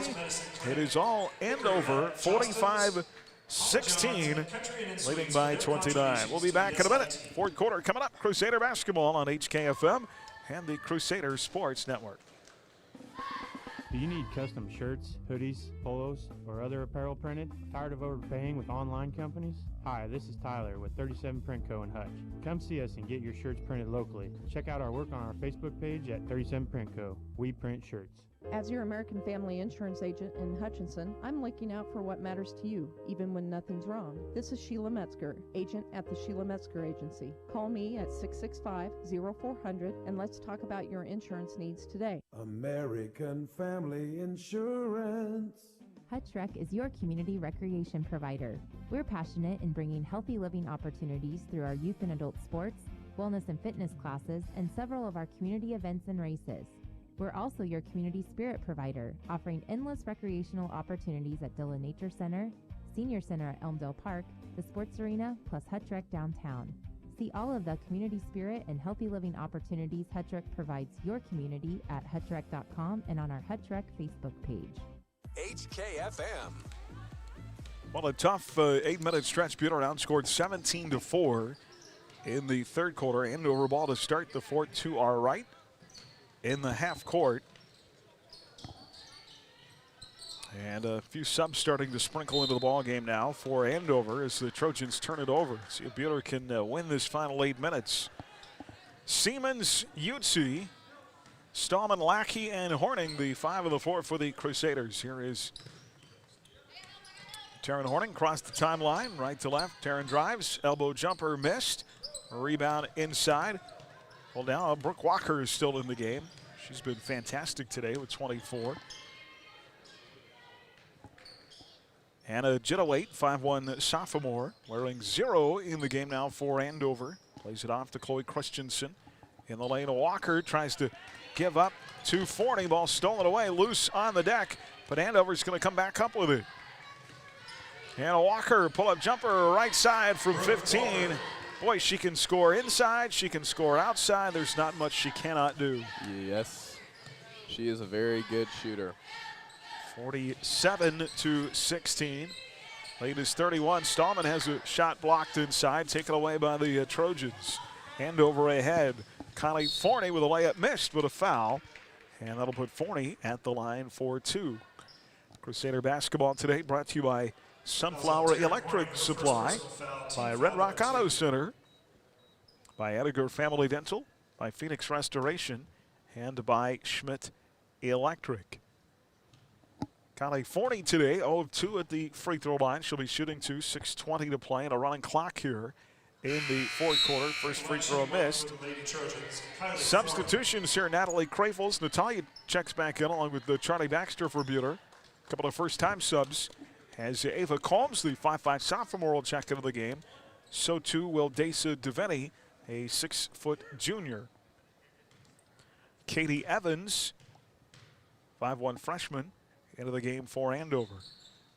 It is all Andover, 45-16, leading by 29. We'll be back in a minute. Fourth quarter coming up. Crusader basketball on HKFM and the Crusader Sports Network. Do you need custom shirts, hoodies, polos, or other apparel printed? Tired of overpaying with online companies? Hi, this is Tyler with 37 Print Co. in Hutch. Come see us and get your shirts printed locally. Check out our work on our Facebook page at 37 Print Co. We print shirts. As your American Family Insurance agent in Hutchinson, I'm looking out for what matters to you, even when nothing's wrong. This is Sheila Metzger, agent at the Sheila Metzger Agency. Call me at 665-0400 and let's talk about your insurance needs today. American Family Insurance. Hutch Rec is your community recreation provider. We're passionate in bringing healthy living opportunities through our youth and adult sports, wellness and fitness classes, and several of our community events and races. We're also your community spirit provider, offering endless recreational opportunities at Dillon Nature Center, Senior Center at Elmdale Park, the Sports Arena, plus Hutch Rec downtown. See all of the community spirit and healthy living opportunities Hutch Rec provides your community at hutchrec.com and on our Hutch Rec Facebook page. HKFM. Well, a tough 8-minute stretch. Buhler outscored 17-4 in the third quarter. Andover ball to start the fourth to our right in the half court. And a few subs starting to sprinkle into the ball game now for Andover as the Trojans turn it over. See if Buhler can win this final 8 minutes. Siemens, Utsi, Stallman, Lackey, and Horning, the 5 of the 4 for the Crusaders. Here is Taryn Horning across the timeline, right to left. Taryn drives, elbow jumper missed. A rebound inside. Well, now Brooke Walker is still in the game. She's been fantastic today with 24. Anna Jittawait, 5'1" sophomore, wearing 0 in the game now for Andover. Plays it off to Chloe Christensen. In the lane, Walker tries to give up to Forney. Ball stolen away, loose on the deck, but Andover's going to come back up with it. And Walker, pull-up jumper, right side from 15. Boy, she can score inside, she can score outside. There's not much she cannot do. Yes, she is a very good shooter. 47-16. Lead is 31. Stallman has a shot blocked inside, taken away by the Trojans. Andover ahead. Kylie Forney with a layup missed with a foul. And that'll put Forney at the line for 2. Crusader basketball today brought to you by Sunflower Electric Supply, by Red Rock Auto Center, by Edgar Family Dental, by Phoenix Restoration, and by Schmidt Electric. Kylie Forney today, 0 of 2 at the free throw line. She'll be shooting 6:20 to play and a running clock here in the fourth quarter. First free throw missed. Substitutions here, Natalie Krafels. Natalia checks back in along with Charlie Baxter for Buhler. A couple of first-time subs. As Ava Combs, the 5'5" sophomore, will check into the game. So too will Desa Devaney, a 6-foot junior. Katie Evans, 5'1" freshman, into the game for Andover.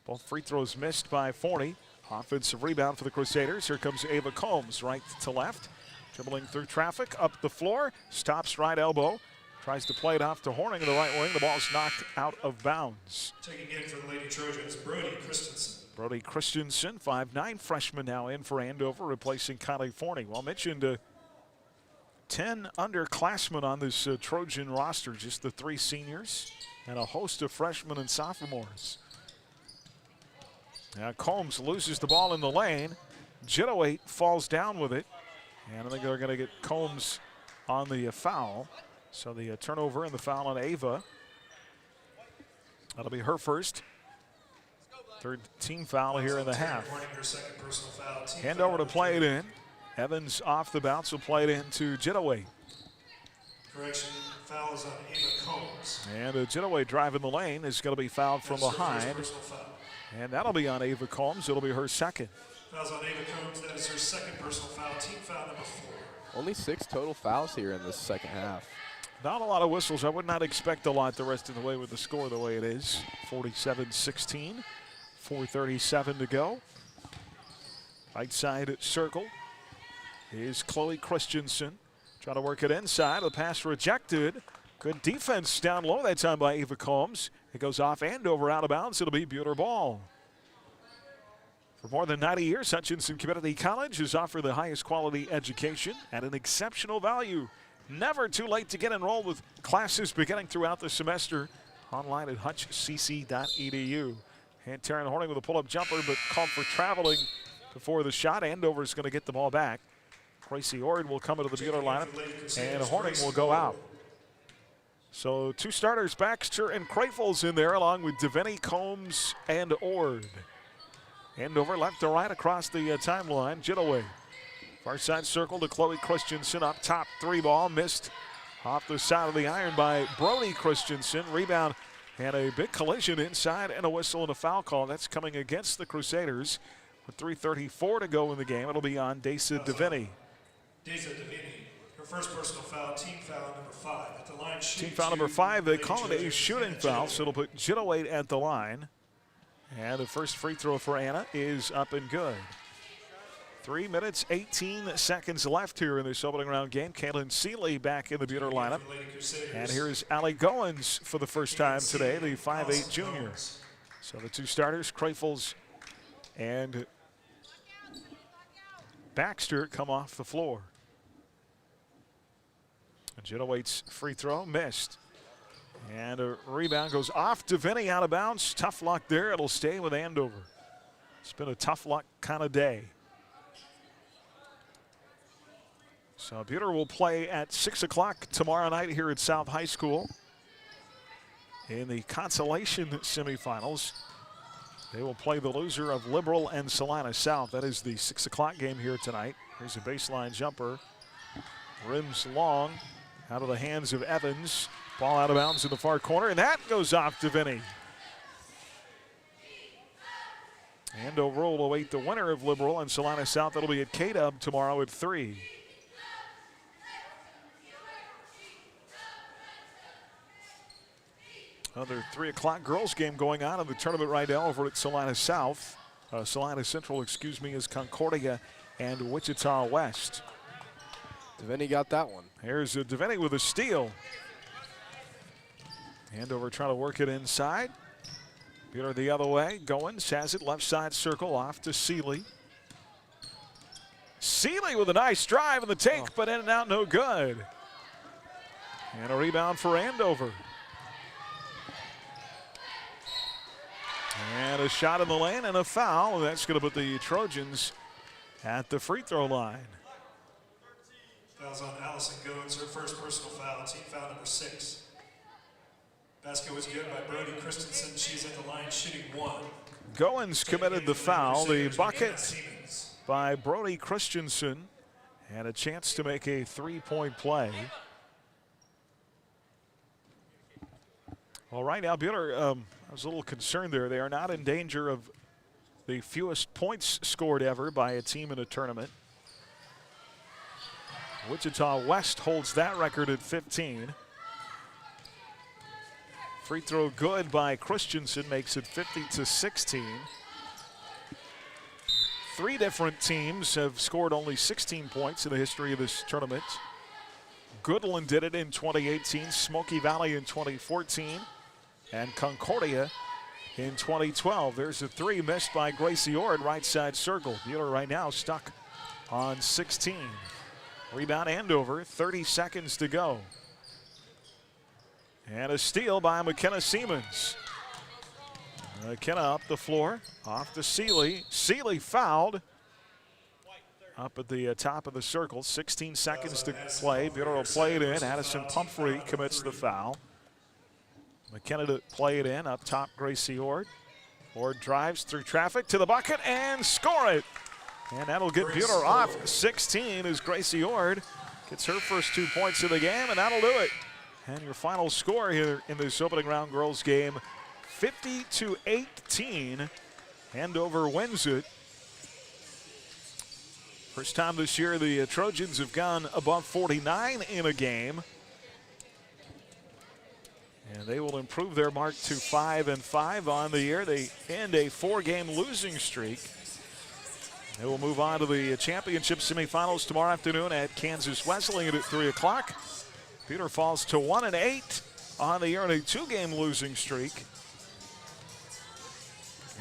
Both free throws missed by Forney. Offensive rebound for the Crusaders. Here comes Ava Combs, right to left. Dribbling through traffic, up the floor, stops right elbow. Tries to play it off to Horning in the right wing. The ball's knocked out of bounds. Taking in for the Lady Trojans, Brody Christensen. Brody Christensen, 5'9" freshman, now in for Andover, replacing Kylie Forney. Well, mentioned 10 underclassmen on this Trojan roster, just the 3 seniors and a host of freshmen and sophomores. Now Combs loses the ball in the lane. Jittaway falls down with it. And I think they're going to get Combs on the foul. So the turnover and the foul on Ava. That'll be her first. Third team foul here in the half. Hand over to play it in. Evans off the bounce will play it in to Jittaway. Correction, foul is on Ava Combs. And Jittaway driving the lane is going to be fouled from behind. And that'll be on Ava Combs. It'll be her second. Fouls on Ava Combs. That is her second personal foul. Team foul number 4. Only 6 total fouls here in this second half. Not a lot of whistles. I would not expect a lot the rest of the way with the score the way it is. 47-16. 4:37 to go. Right side circle is Chloe Christensen. Trying to work it inside. The pass rejected. Good defense down low that time by Ava Combs. It goes off Andover out of bounds. It'll be Buhler ball. For more than 90 years, Hutchinson Community College has offered the highest quality education at an exceptional value. Never too late to get enrolled with classes beginning throughout the semester. Online at hutchcc.edu. And Taryn Horning with a pull-up jumper, but called for traveling before the shot. Andover is going to get the ball back. Gracie Ord will come into the Buhler lineup, and Horning will go out. So 2 starters, Baxter and Krafels in there, along with Devaney, Combs, and Ord. Andover left to right across the timeline. Jittaway. Far side circle to Chloe Christensen. Up top, 3 ball. Missed off the side of the iron by Brody Christensen. Rebound and a big collision inside and a whistle and a foul call. That's coming against the Crusaders. With 3:34 to go in the game, it'll be on Desa Devaney. Desa Devaney, her first personal foul, team foul number 5. At the line, team foul number 5, they call it a shooting foul, so it'll put Jittaway at the line. And the first free throw for Anna is up and good. 3 minutes, 18 seconds left here in this opening round game. Kaylin Seeley back in the Buhler lineup. And here's Allie Goins for the first time today, the 5'8" junior. So the 2 starters, Krafels and Baxter, come off the floor. Jittaway's free throw missed. And a rebound goes off Devaney out of bounds. Tough luck there. It'll stay with Andover. It's been a tough luck kind of day. So Buhler will play at 6 o'clock tomorrow night here at South High School. In the consolation semifinals, they will play the loser of Liberal and Salina South. That is the 6 o'clock game here tonight. Here's a baseline jumper. Rims long, out of the hands of Evans. Ball out of bounds in the far corner, and that goes off Devaney. Andover will await the winner of Liberal and Salina South. That'll be at K-Dub tomorrow at 3. Another 3 o'clock girls game going on in the tournament right now over at Salina South. Salina Central, excuse me, is Concordia and Wichita West. Devaney got that one. Here's Devaney with a steal. Andover trying to work it inside. Buhler the other way. Goins has it left side circle off to Seeley. Seeley with a nice drive in the take, but in and out no good. And a rebound for Andover. And a shot in the lane and a foul. That's going to put the Trojans at the free throw line. Fouls on Allison Goins, her first personal foul, team foul number 6. Basket was good by Brody Christensen. She's at the line shooting 1. Goins committed the foul. The by Brody Christensen, and a chance to make a three-point play. All right, now Buhler, I was a little concerned there. They are not in danger of the fewest points scored ever by a team in a tournament. Wichita West holds that record at 15. Free throw good by Christensen makes it 50-16. Three different teams have scored only 16 points in the history of this tournament. Goodland did it in 2018, Smoky Valley in 2014, and Concordia in 2012. There's a three missed by Gracie Ord, right side circle. Buhler right now stuck on 16. Rebound Andover, 30 seconds to go. And a steal by McKenna Siemens. McKenna up the floor, off to Seeley. Seeley fouled. Up at the top of the circle, 16 seconds to play. Buhler will play it in. Addison Pumphrey commits the foul. McKenna to play it in, up top Gracie Ord. Ord drives through traffic to the bucket and score it. And that'll get Buhler off 16 as Gracie Ord gets her first 2 points of the game, and that'll do it. And your final score here in this opening round girls game, 50-18. Andover wins it. First time this year the Trojans have gone above 49 in a game. And they will improve their mark to 5-5 on the year. They end a 4-game losing streak. They will move on to the championship semifinals tomorrow afternoon at Kansas Wesleyan at 3 o'clock. Buhler falls to 1-8 on the year in a 2-game losing streak.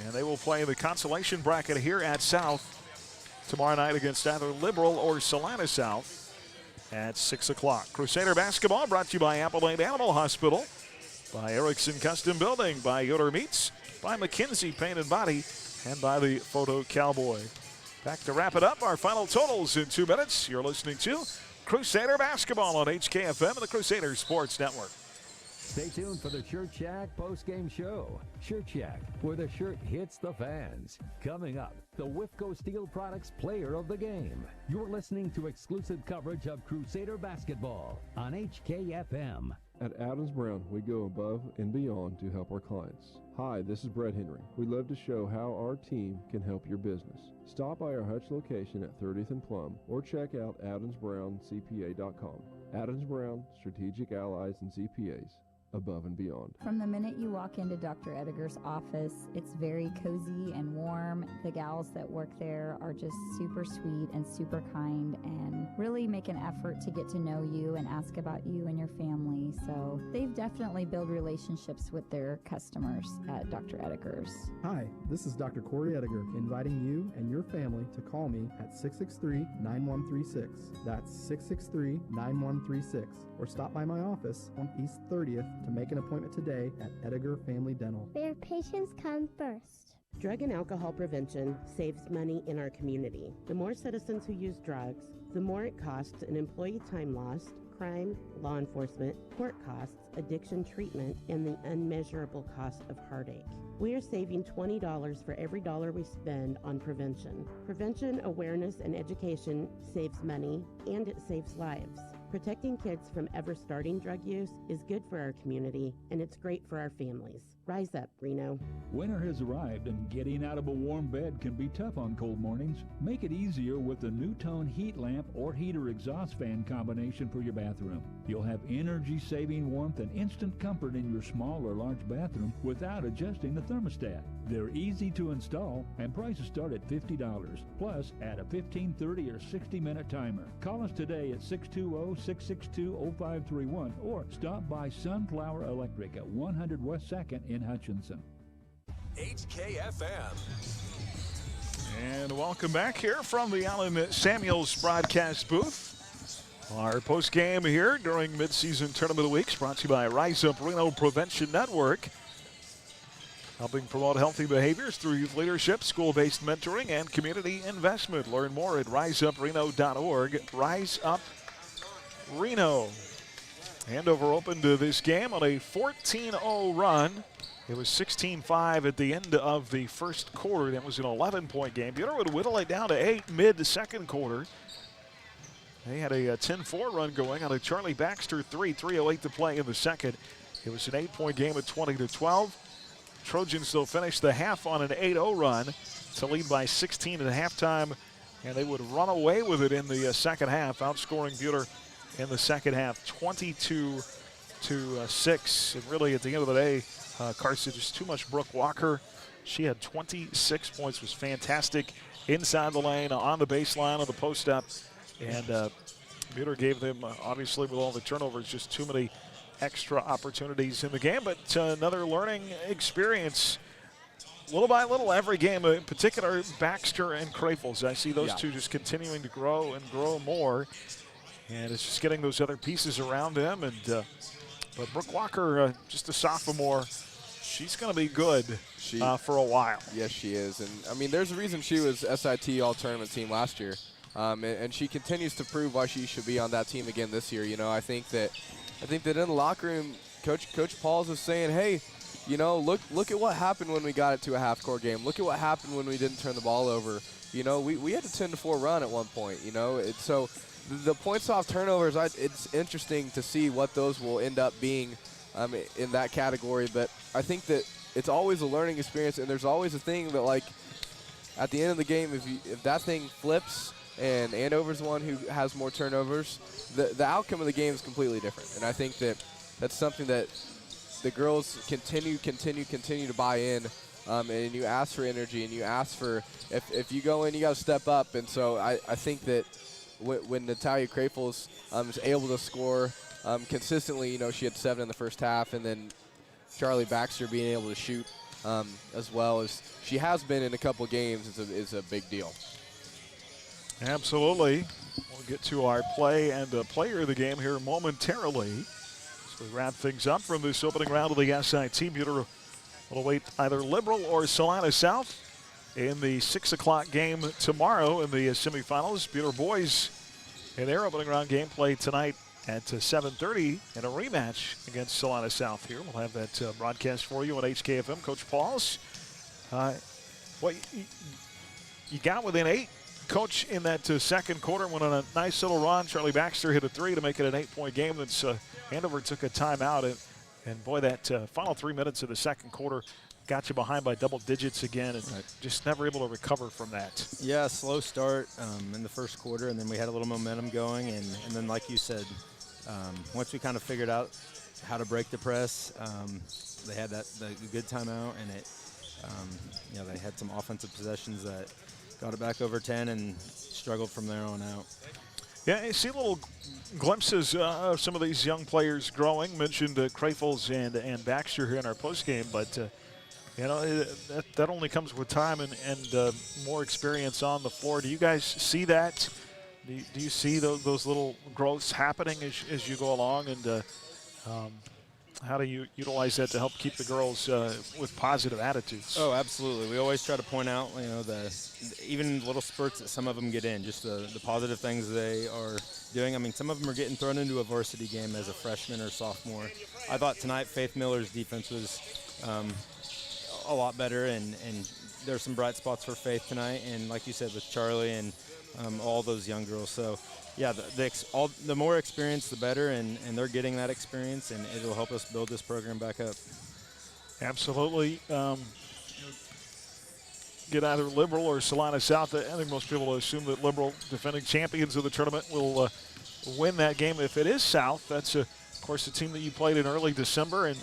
And they will play the consolation bracket here at South tomorrow night against either Liberal or Salina South at 6 o'clock. Crusader basketball brought to you by Appalachian Animal Hospital, by Erickson Custom Building, by Yoder Meats, by McKinsey Paint and Body, and by the Photo Cowboy. Back to wrap it up, our final totals in 2 minutes. You're listening to Crusader Basketball on HKFM and the Crusader Sports Network. Stay tuned for the Shirt Shack postgame show. Shirt Shack, where the shirt hits the fans. Coming up, the Whifco Steel Products Player of the Game. You're listening to exclusive coverage of Crusader Basketball on HKFM. At Adams Brown, we go above and beyond to help our clients. Hi, this is Brett Henry. We love to show how our team can help your business. Stop by our Hutch location at 30th and Plum or check out adamsbrowncpa.com. Adams Brown, Strategic Allies and CPAs. Above and beyond. From the minute you walk into Dr. Ediger's office, it's very cozy and warm. The gals that work there are just super sweet and super kind and really make an effort to get to know you and ask about you and your family. So they've definitely built relationships with their customers at Dr. Ediger's. Hi, this is Dr. Corey Ediger, inviting you and your family to call me at 663-9136. That's 663-9136. Or stop by my office on East 30th to make an appointment today at Ediger Family Dental. Where patients come first. Drug and alcohol prevention saves money in our community. The more citizens who use drugs, the more it costs in employee time lost, crime, law enforcement, court costs, addiction treatment, and the unmeasurable cost of heartache. We are saving $20 for every dollar we spend on prevention. Prevention, awareness, and education saves money, and it saves lives. Protecting kids from ever starting drug use is good for our community, and it's great for our families. Rise up, Reno. Winter has arrived, and getting out of a warm bed can be tough on cold mornings. Make it easier with the New-Tone heat lamp or heater exhaust fan combination for your bathroom. You'll have energy-saving warmth and instant comfort in your small or large bathroom without adjusting the thermostat. They're easy to install, and prices start at $50. Plus, add a 15, 30, or 60-minute timer. Call us today at 620-662-0531 or stop by Sunflower Electric at 100 West 2nd in Hutchinson. HKFM. And welcome back here from the Allen Samuels broadcast booth. Our post-game here during midseason tournament weeks brought to you by Rise Up Reno Prevention Network, helping promote healthy behaviors through youth leadership, school-based mentoring, and community investment. Learn more at riseupreno.org. Rise Up Reno. Andover opened this game on a 14-0 run. It was 16-5 at the end of the first quarter. That was an 11-point game. Buhler would whittle it down to 8 mid the second quarter. They had a 10-4 run going on a Charlie Baxter 3:08 to play in the second. It was an 8-point game at 20-12. Trojans, though, finished the half on an 8-0 run to lead by 16 at halftime, and they would run away with it in the second half, outscoring Buhler in the second half 22-6. And really, at the end of the day, Carson, just too much Brooke Walker. She had 26 points, was fantastic inside the lane, on the baseline, on the post up. And Buhler gave them, obviously, with all the turnovers, just too many extra opportunities in the game. But another learning experience, little by little, every game, in particular Baxter and Crafels. I see those two just continuing to grow and grow more. And it's just getting those other pieces around them. And but Brooke Walker, just a sophomore, she's going to be good for a while. Yes, she is. And, I mean, there's a reason she was SIT All-Tournament team last year. And she continues to prove why she should be on that team again this year. You know, I think that in the locker room, Coach Pauls is saying, hey, you know, look at what happened when we got it to a half-court game. Look at what happened when we didn't turn the ball over. You know, we had a 10-4 run at one point, you know. So the points off turnovers, it's interesting to see what those will end up being in that category. But I think that it's always a learning experience, and there's always a thing that, like, at the end of the game, if that thing flips and Andover's the one who has more turnovers, the outcome of the game is completely different. And I think that that's something that the girls continue to buy in, and you ask for energy, and you ask for, if you go in, you got to step up. And so I think that when Natalia Crafels is able to score consistently, you know, she had 7 in the first half, and then Charlie Baxter being able to shoot as well as she has been in a couple games is a big deal. Absolutely. We'll get to our play and player of the game here momentarily as we wrap things up from this opening round of the SIT. Buhler will await either Liberal or Salina South in the 6 o'clock game tomorrow in the semifinals. Buhler boys in their opening round game play tonight at 7:30 in a rematch against Salina South here. We'll have that broadcast for you on HKFM. Coach Pauls, what you got within 8, Coach, in that second quarter, went on a nice little run. Charlie Baxter hit a 3 to make it an 8-point game. Then Andover took a timeout, and boy, that final 3 minutes of the second quarter got you behind by double digits again, and just never able to recover from that. Yeah, slow start in the first quarter, and then we had a little momentum going, and then like you said, once we kind of figured out how to break the press, they had the good timeout, and you know, they had some offensive possessions that got it back over 10 and struggled from there on out. Yeah, you see little glimpses of some of these young players growing. Mentioned Crafels and Baxter here in our postgame, but you know, that only comes with time and more experience on the floor. Do you guys see that? Do you see those little growths happening as you go along, and how do you utilize that to help keep the girls with positive attitudes? Oh, absolutely. We always try to point out, you know, even little spurts that some of them get in, just the positive things they are doing. I mean, some of them are getting thrown into a varsity game as a freshman or sophomore. I thought tonight Faith Miller's defense was a lot better, and there's some bright spots for Faith tonight. And like you said, with Charlie and all those young girls. So, yeah, the more experience, the better, and they're getting that experience, and it'll help us build this program back up. Absolutely. Get either Liberal or Salina South. I think most people assume that Liberal, defending champions of the tournament, will win that game. If it is South, that's, of course, the team that you played in early December, and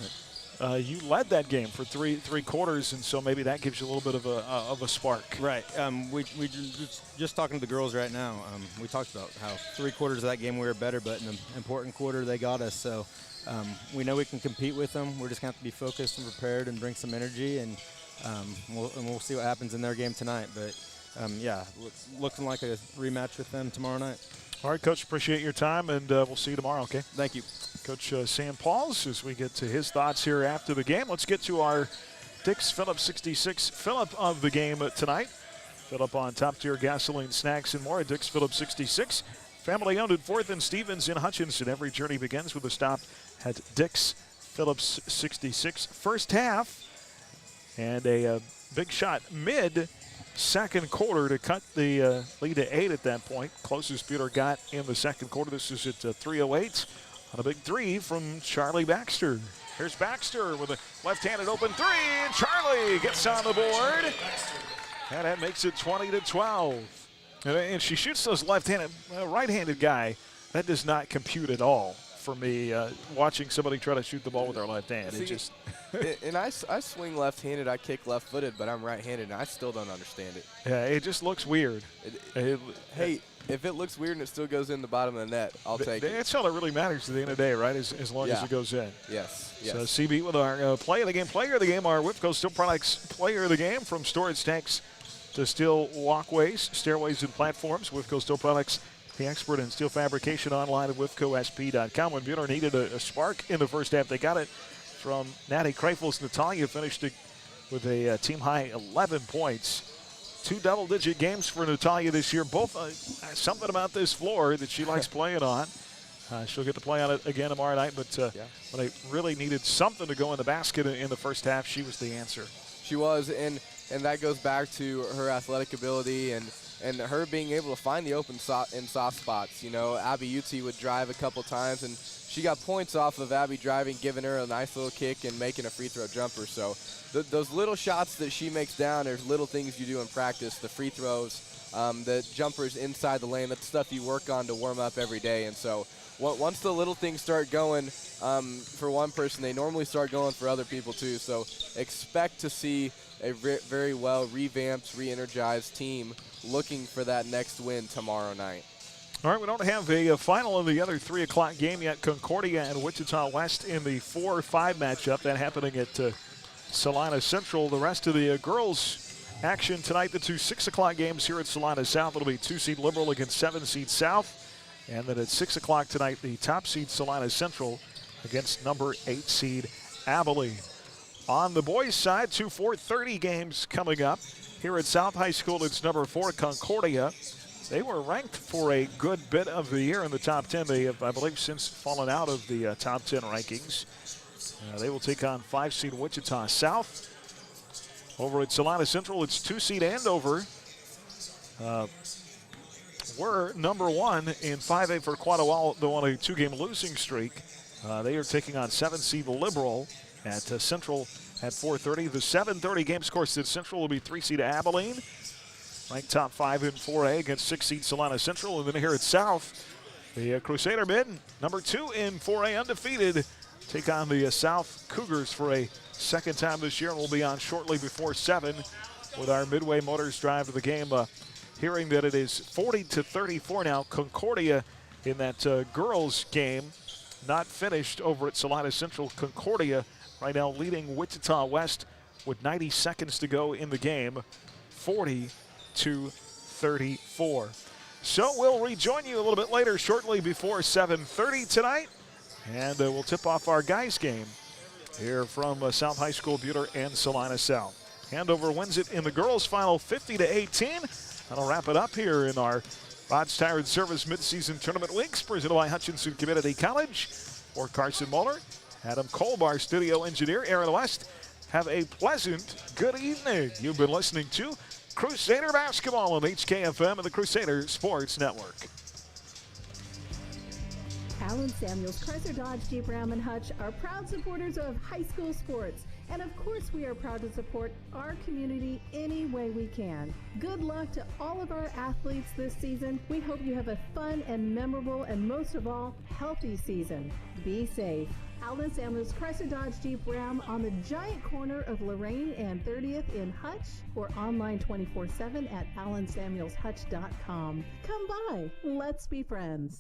you led that game for three quarters, and so maybe that gives you a little bit of a spark. Right. We just talking to the girls right now. We talked about how 3 quarters of that game we were better, but in an important quarter they got us. So we know we can compete with them. We're just going to have to be focused and prepared and bring some energy, and we'll see what happens in their game tonight. But yeah, looking like a rematch with them tomorrow night. All right, Coach, appreciate your time, and we'll see you tomorrow, okay? Thank you. Coach Sam Pauls, as we get to his thoughts here after the game. Let's get to our Dix Phillips 66 Phillip of the game tonight. Phillip on top-tier gasoline, snacks, and more at Dix Phillips 66. Family-owned at 4th and Stevens in Hutchinson. Every journey begins with a stop at Dix Phillips 66. First half, And a big shot mid-second quarter to cut the lead to 8 at that point. Closest Buhler got in the second quarter. This is at 3:08 on a big three from Charlie Baxter. Here's Baxter with a left-handed open three, and Charlie gets on the board. And that makes it 20-12. And she shoots those left-handed, right-handed guy. That does not compute at all for me, watching somebody try to shoot the ball with their left hand. It just and I swing left-handed, I kick left-footed, but I'm right-handed, and I still don't understand it. Yeah, it just looks weird. Hey, if it looks weird and it still goes in the bottom of the net, I'll take it. That's all that really matters at the end of the day, right, as long as it goes in. Yes. So CB with our player of the game, our Whipco Steel Products player of the game, from storage tanks to steel walkways, stairways, and platforms. Whipco Steel Products, the expert in steel fabrication, online at whipcosp.com. When Buhler needed a spark in the first half, they got it from Natty Kreifels. Natalia finished it with a team-high 11 points. 2 double-digit games for Natalia this year. Both something about this floor that she likes playing on. She'll get to play on it again tomorrow night, but when they really needed something to go in the basket in the first half, she was the answer. She was, and that goes back to her athletic ability and her being able to find the open in soft spots. You know, Abby Utzi would drive a couple times, and she got points off of Abby driving, giving her a nice little kick and making a free throw jumper. So those little shots that she makes down, there's little things you do in practice, the free throws, the jumpers inside the lane, that's stuff you work on to warm up every day. And so once the little things start going for one person, they normally start going for other people too. So expect to see a very well revamped, re-energized team looking for that next win tomorrow night. All right, we don't have a final of the other 3 o'clock game yet. Concordia and Wichita West in the 4-5 matchup. That happening at Salina Central. The rest of the girls action tonight, the 2 6 o'clock games here at Salina South. It'll be 2-seed Liberal against 7-seed South. And then at 6 o'clock tonight, the top seed Salina Central against number 8-seed Abilene. On the boys' side, 2 4:30 games coming up. Here at South High School, it's number 4 Concordia. They were ranked for a good bit of the year in the top 10. They have, I believe, since fallen out of the top 10 rankings. They will take on 5-seed Wichita South. Over at Salina Central, it's 2-seed Andover. We're number 1 in 5A for quite a while, though on a 2-game losing streak. They are taking on 7-seed Liberal at Central at 4:30. The 7:30 game, of course, at Central will be 3-seed Abilene, ranked top 5 in 4A against 6-seed Salina Central. And then here at South, the Crusader men, number 2 in 4A, undefeated, take on the South Cougars for a second time this year, and we'll be on shortly before 7 with our Midway Motors drive to the game. Hearing that it is 40-34 now. Concordia in that girls game, not finished over at Salina Central. Concordia right now leading Wichita West with 90 seconds to go in the game, 40-34. So we'll rejoin you a little bit later, shortly before 7:30 tonight, and we'll tip off our guys game here from South High School, Buhler and Salina South. Andover wins it in the girls' final 50-18. That'll wrap it up here in our Rod's Tire and Service midseason tournament weeks, presented by Hutchinson Community College. For Carson Muller, Adam Colbar, studio engineer Aaron West, have a pleasant good evening. You've been listening to Crusader Basketball on HKFM and the Crusader Sports Network. Allen Samuels, Chrysler Dodge Jeep Ram and Hutch are proud supporters of high school sports. And of course we are proud to support our community any way we can. Good luck to all of our athletes this season. We hope you have a fun and memorable and most of all, healthy season. Be safe. Allen Samuels, Chrysler Dodge Jeep Ram on the giant corner of Lorraine and 30th in Hutch, or online 24/7 at allensamuelshutch.com. Come by. Let's be friends.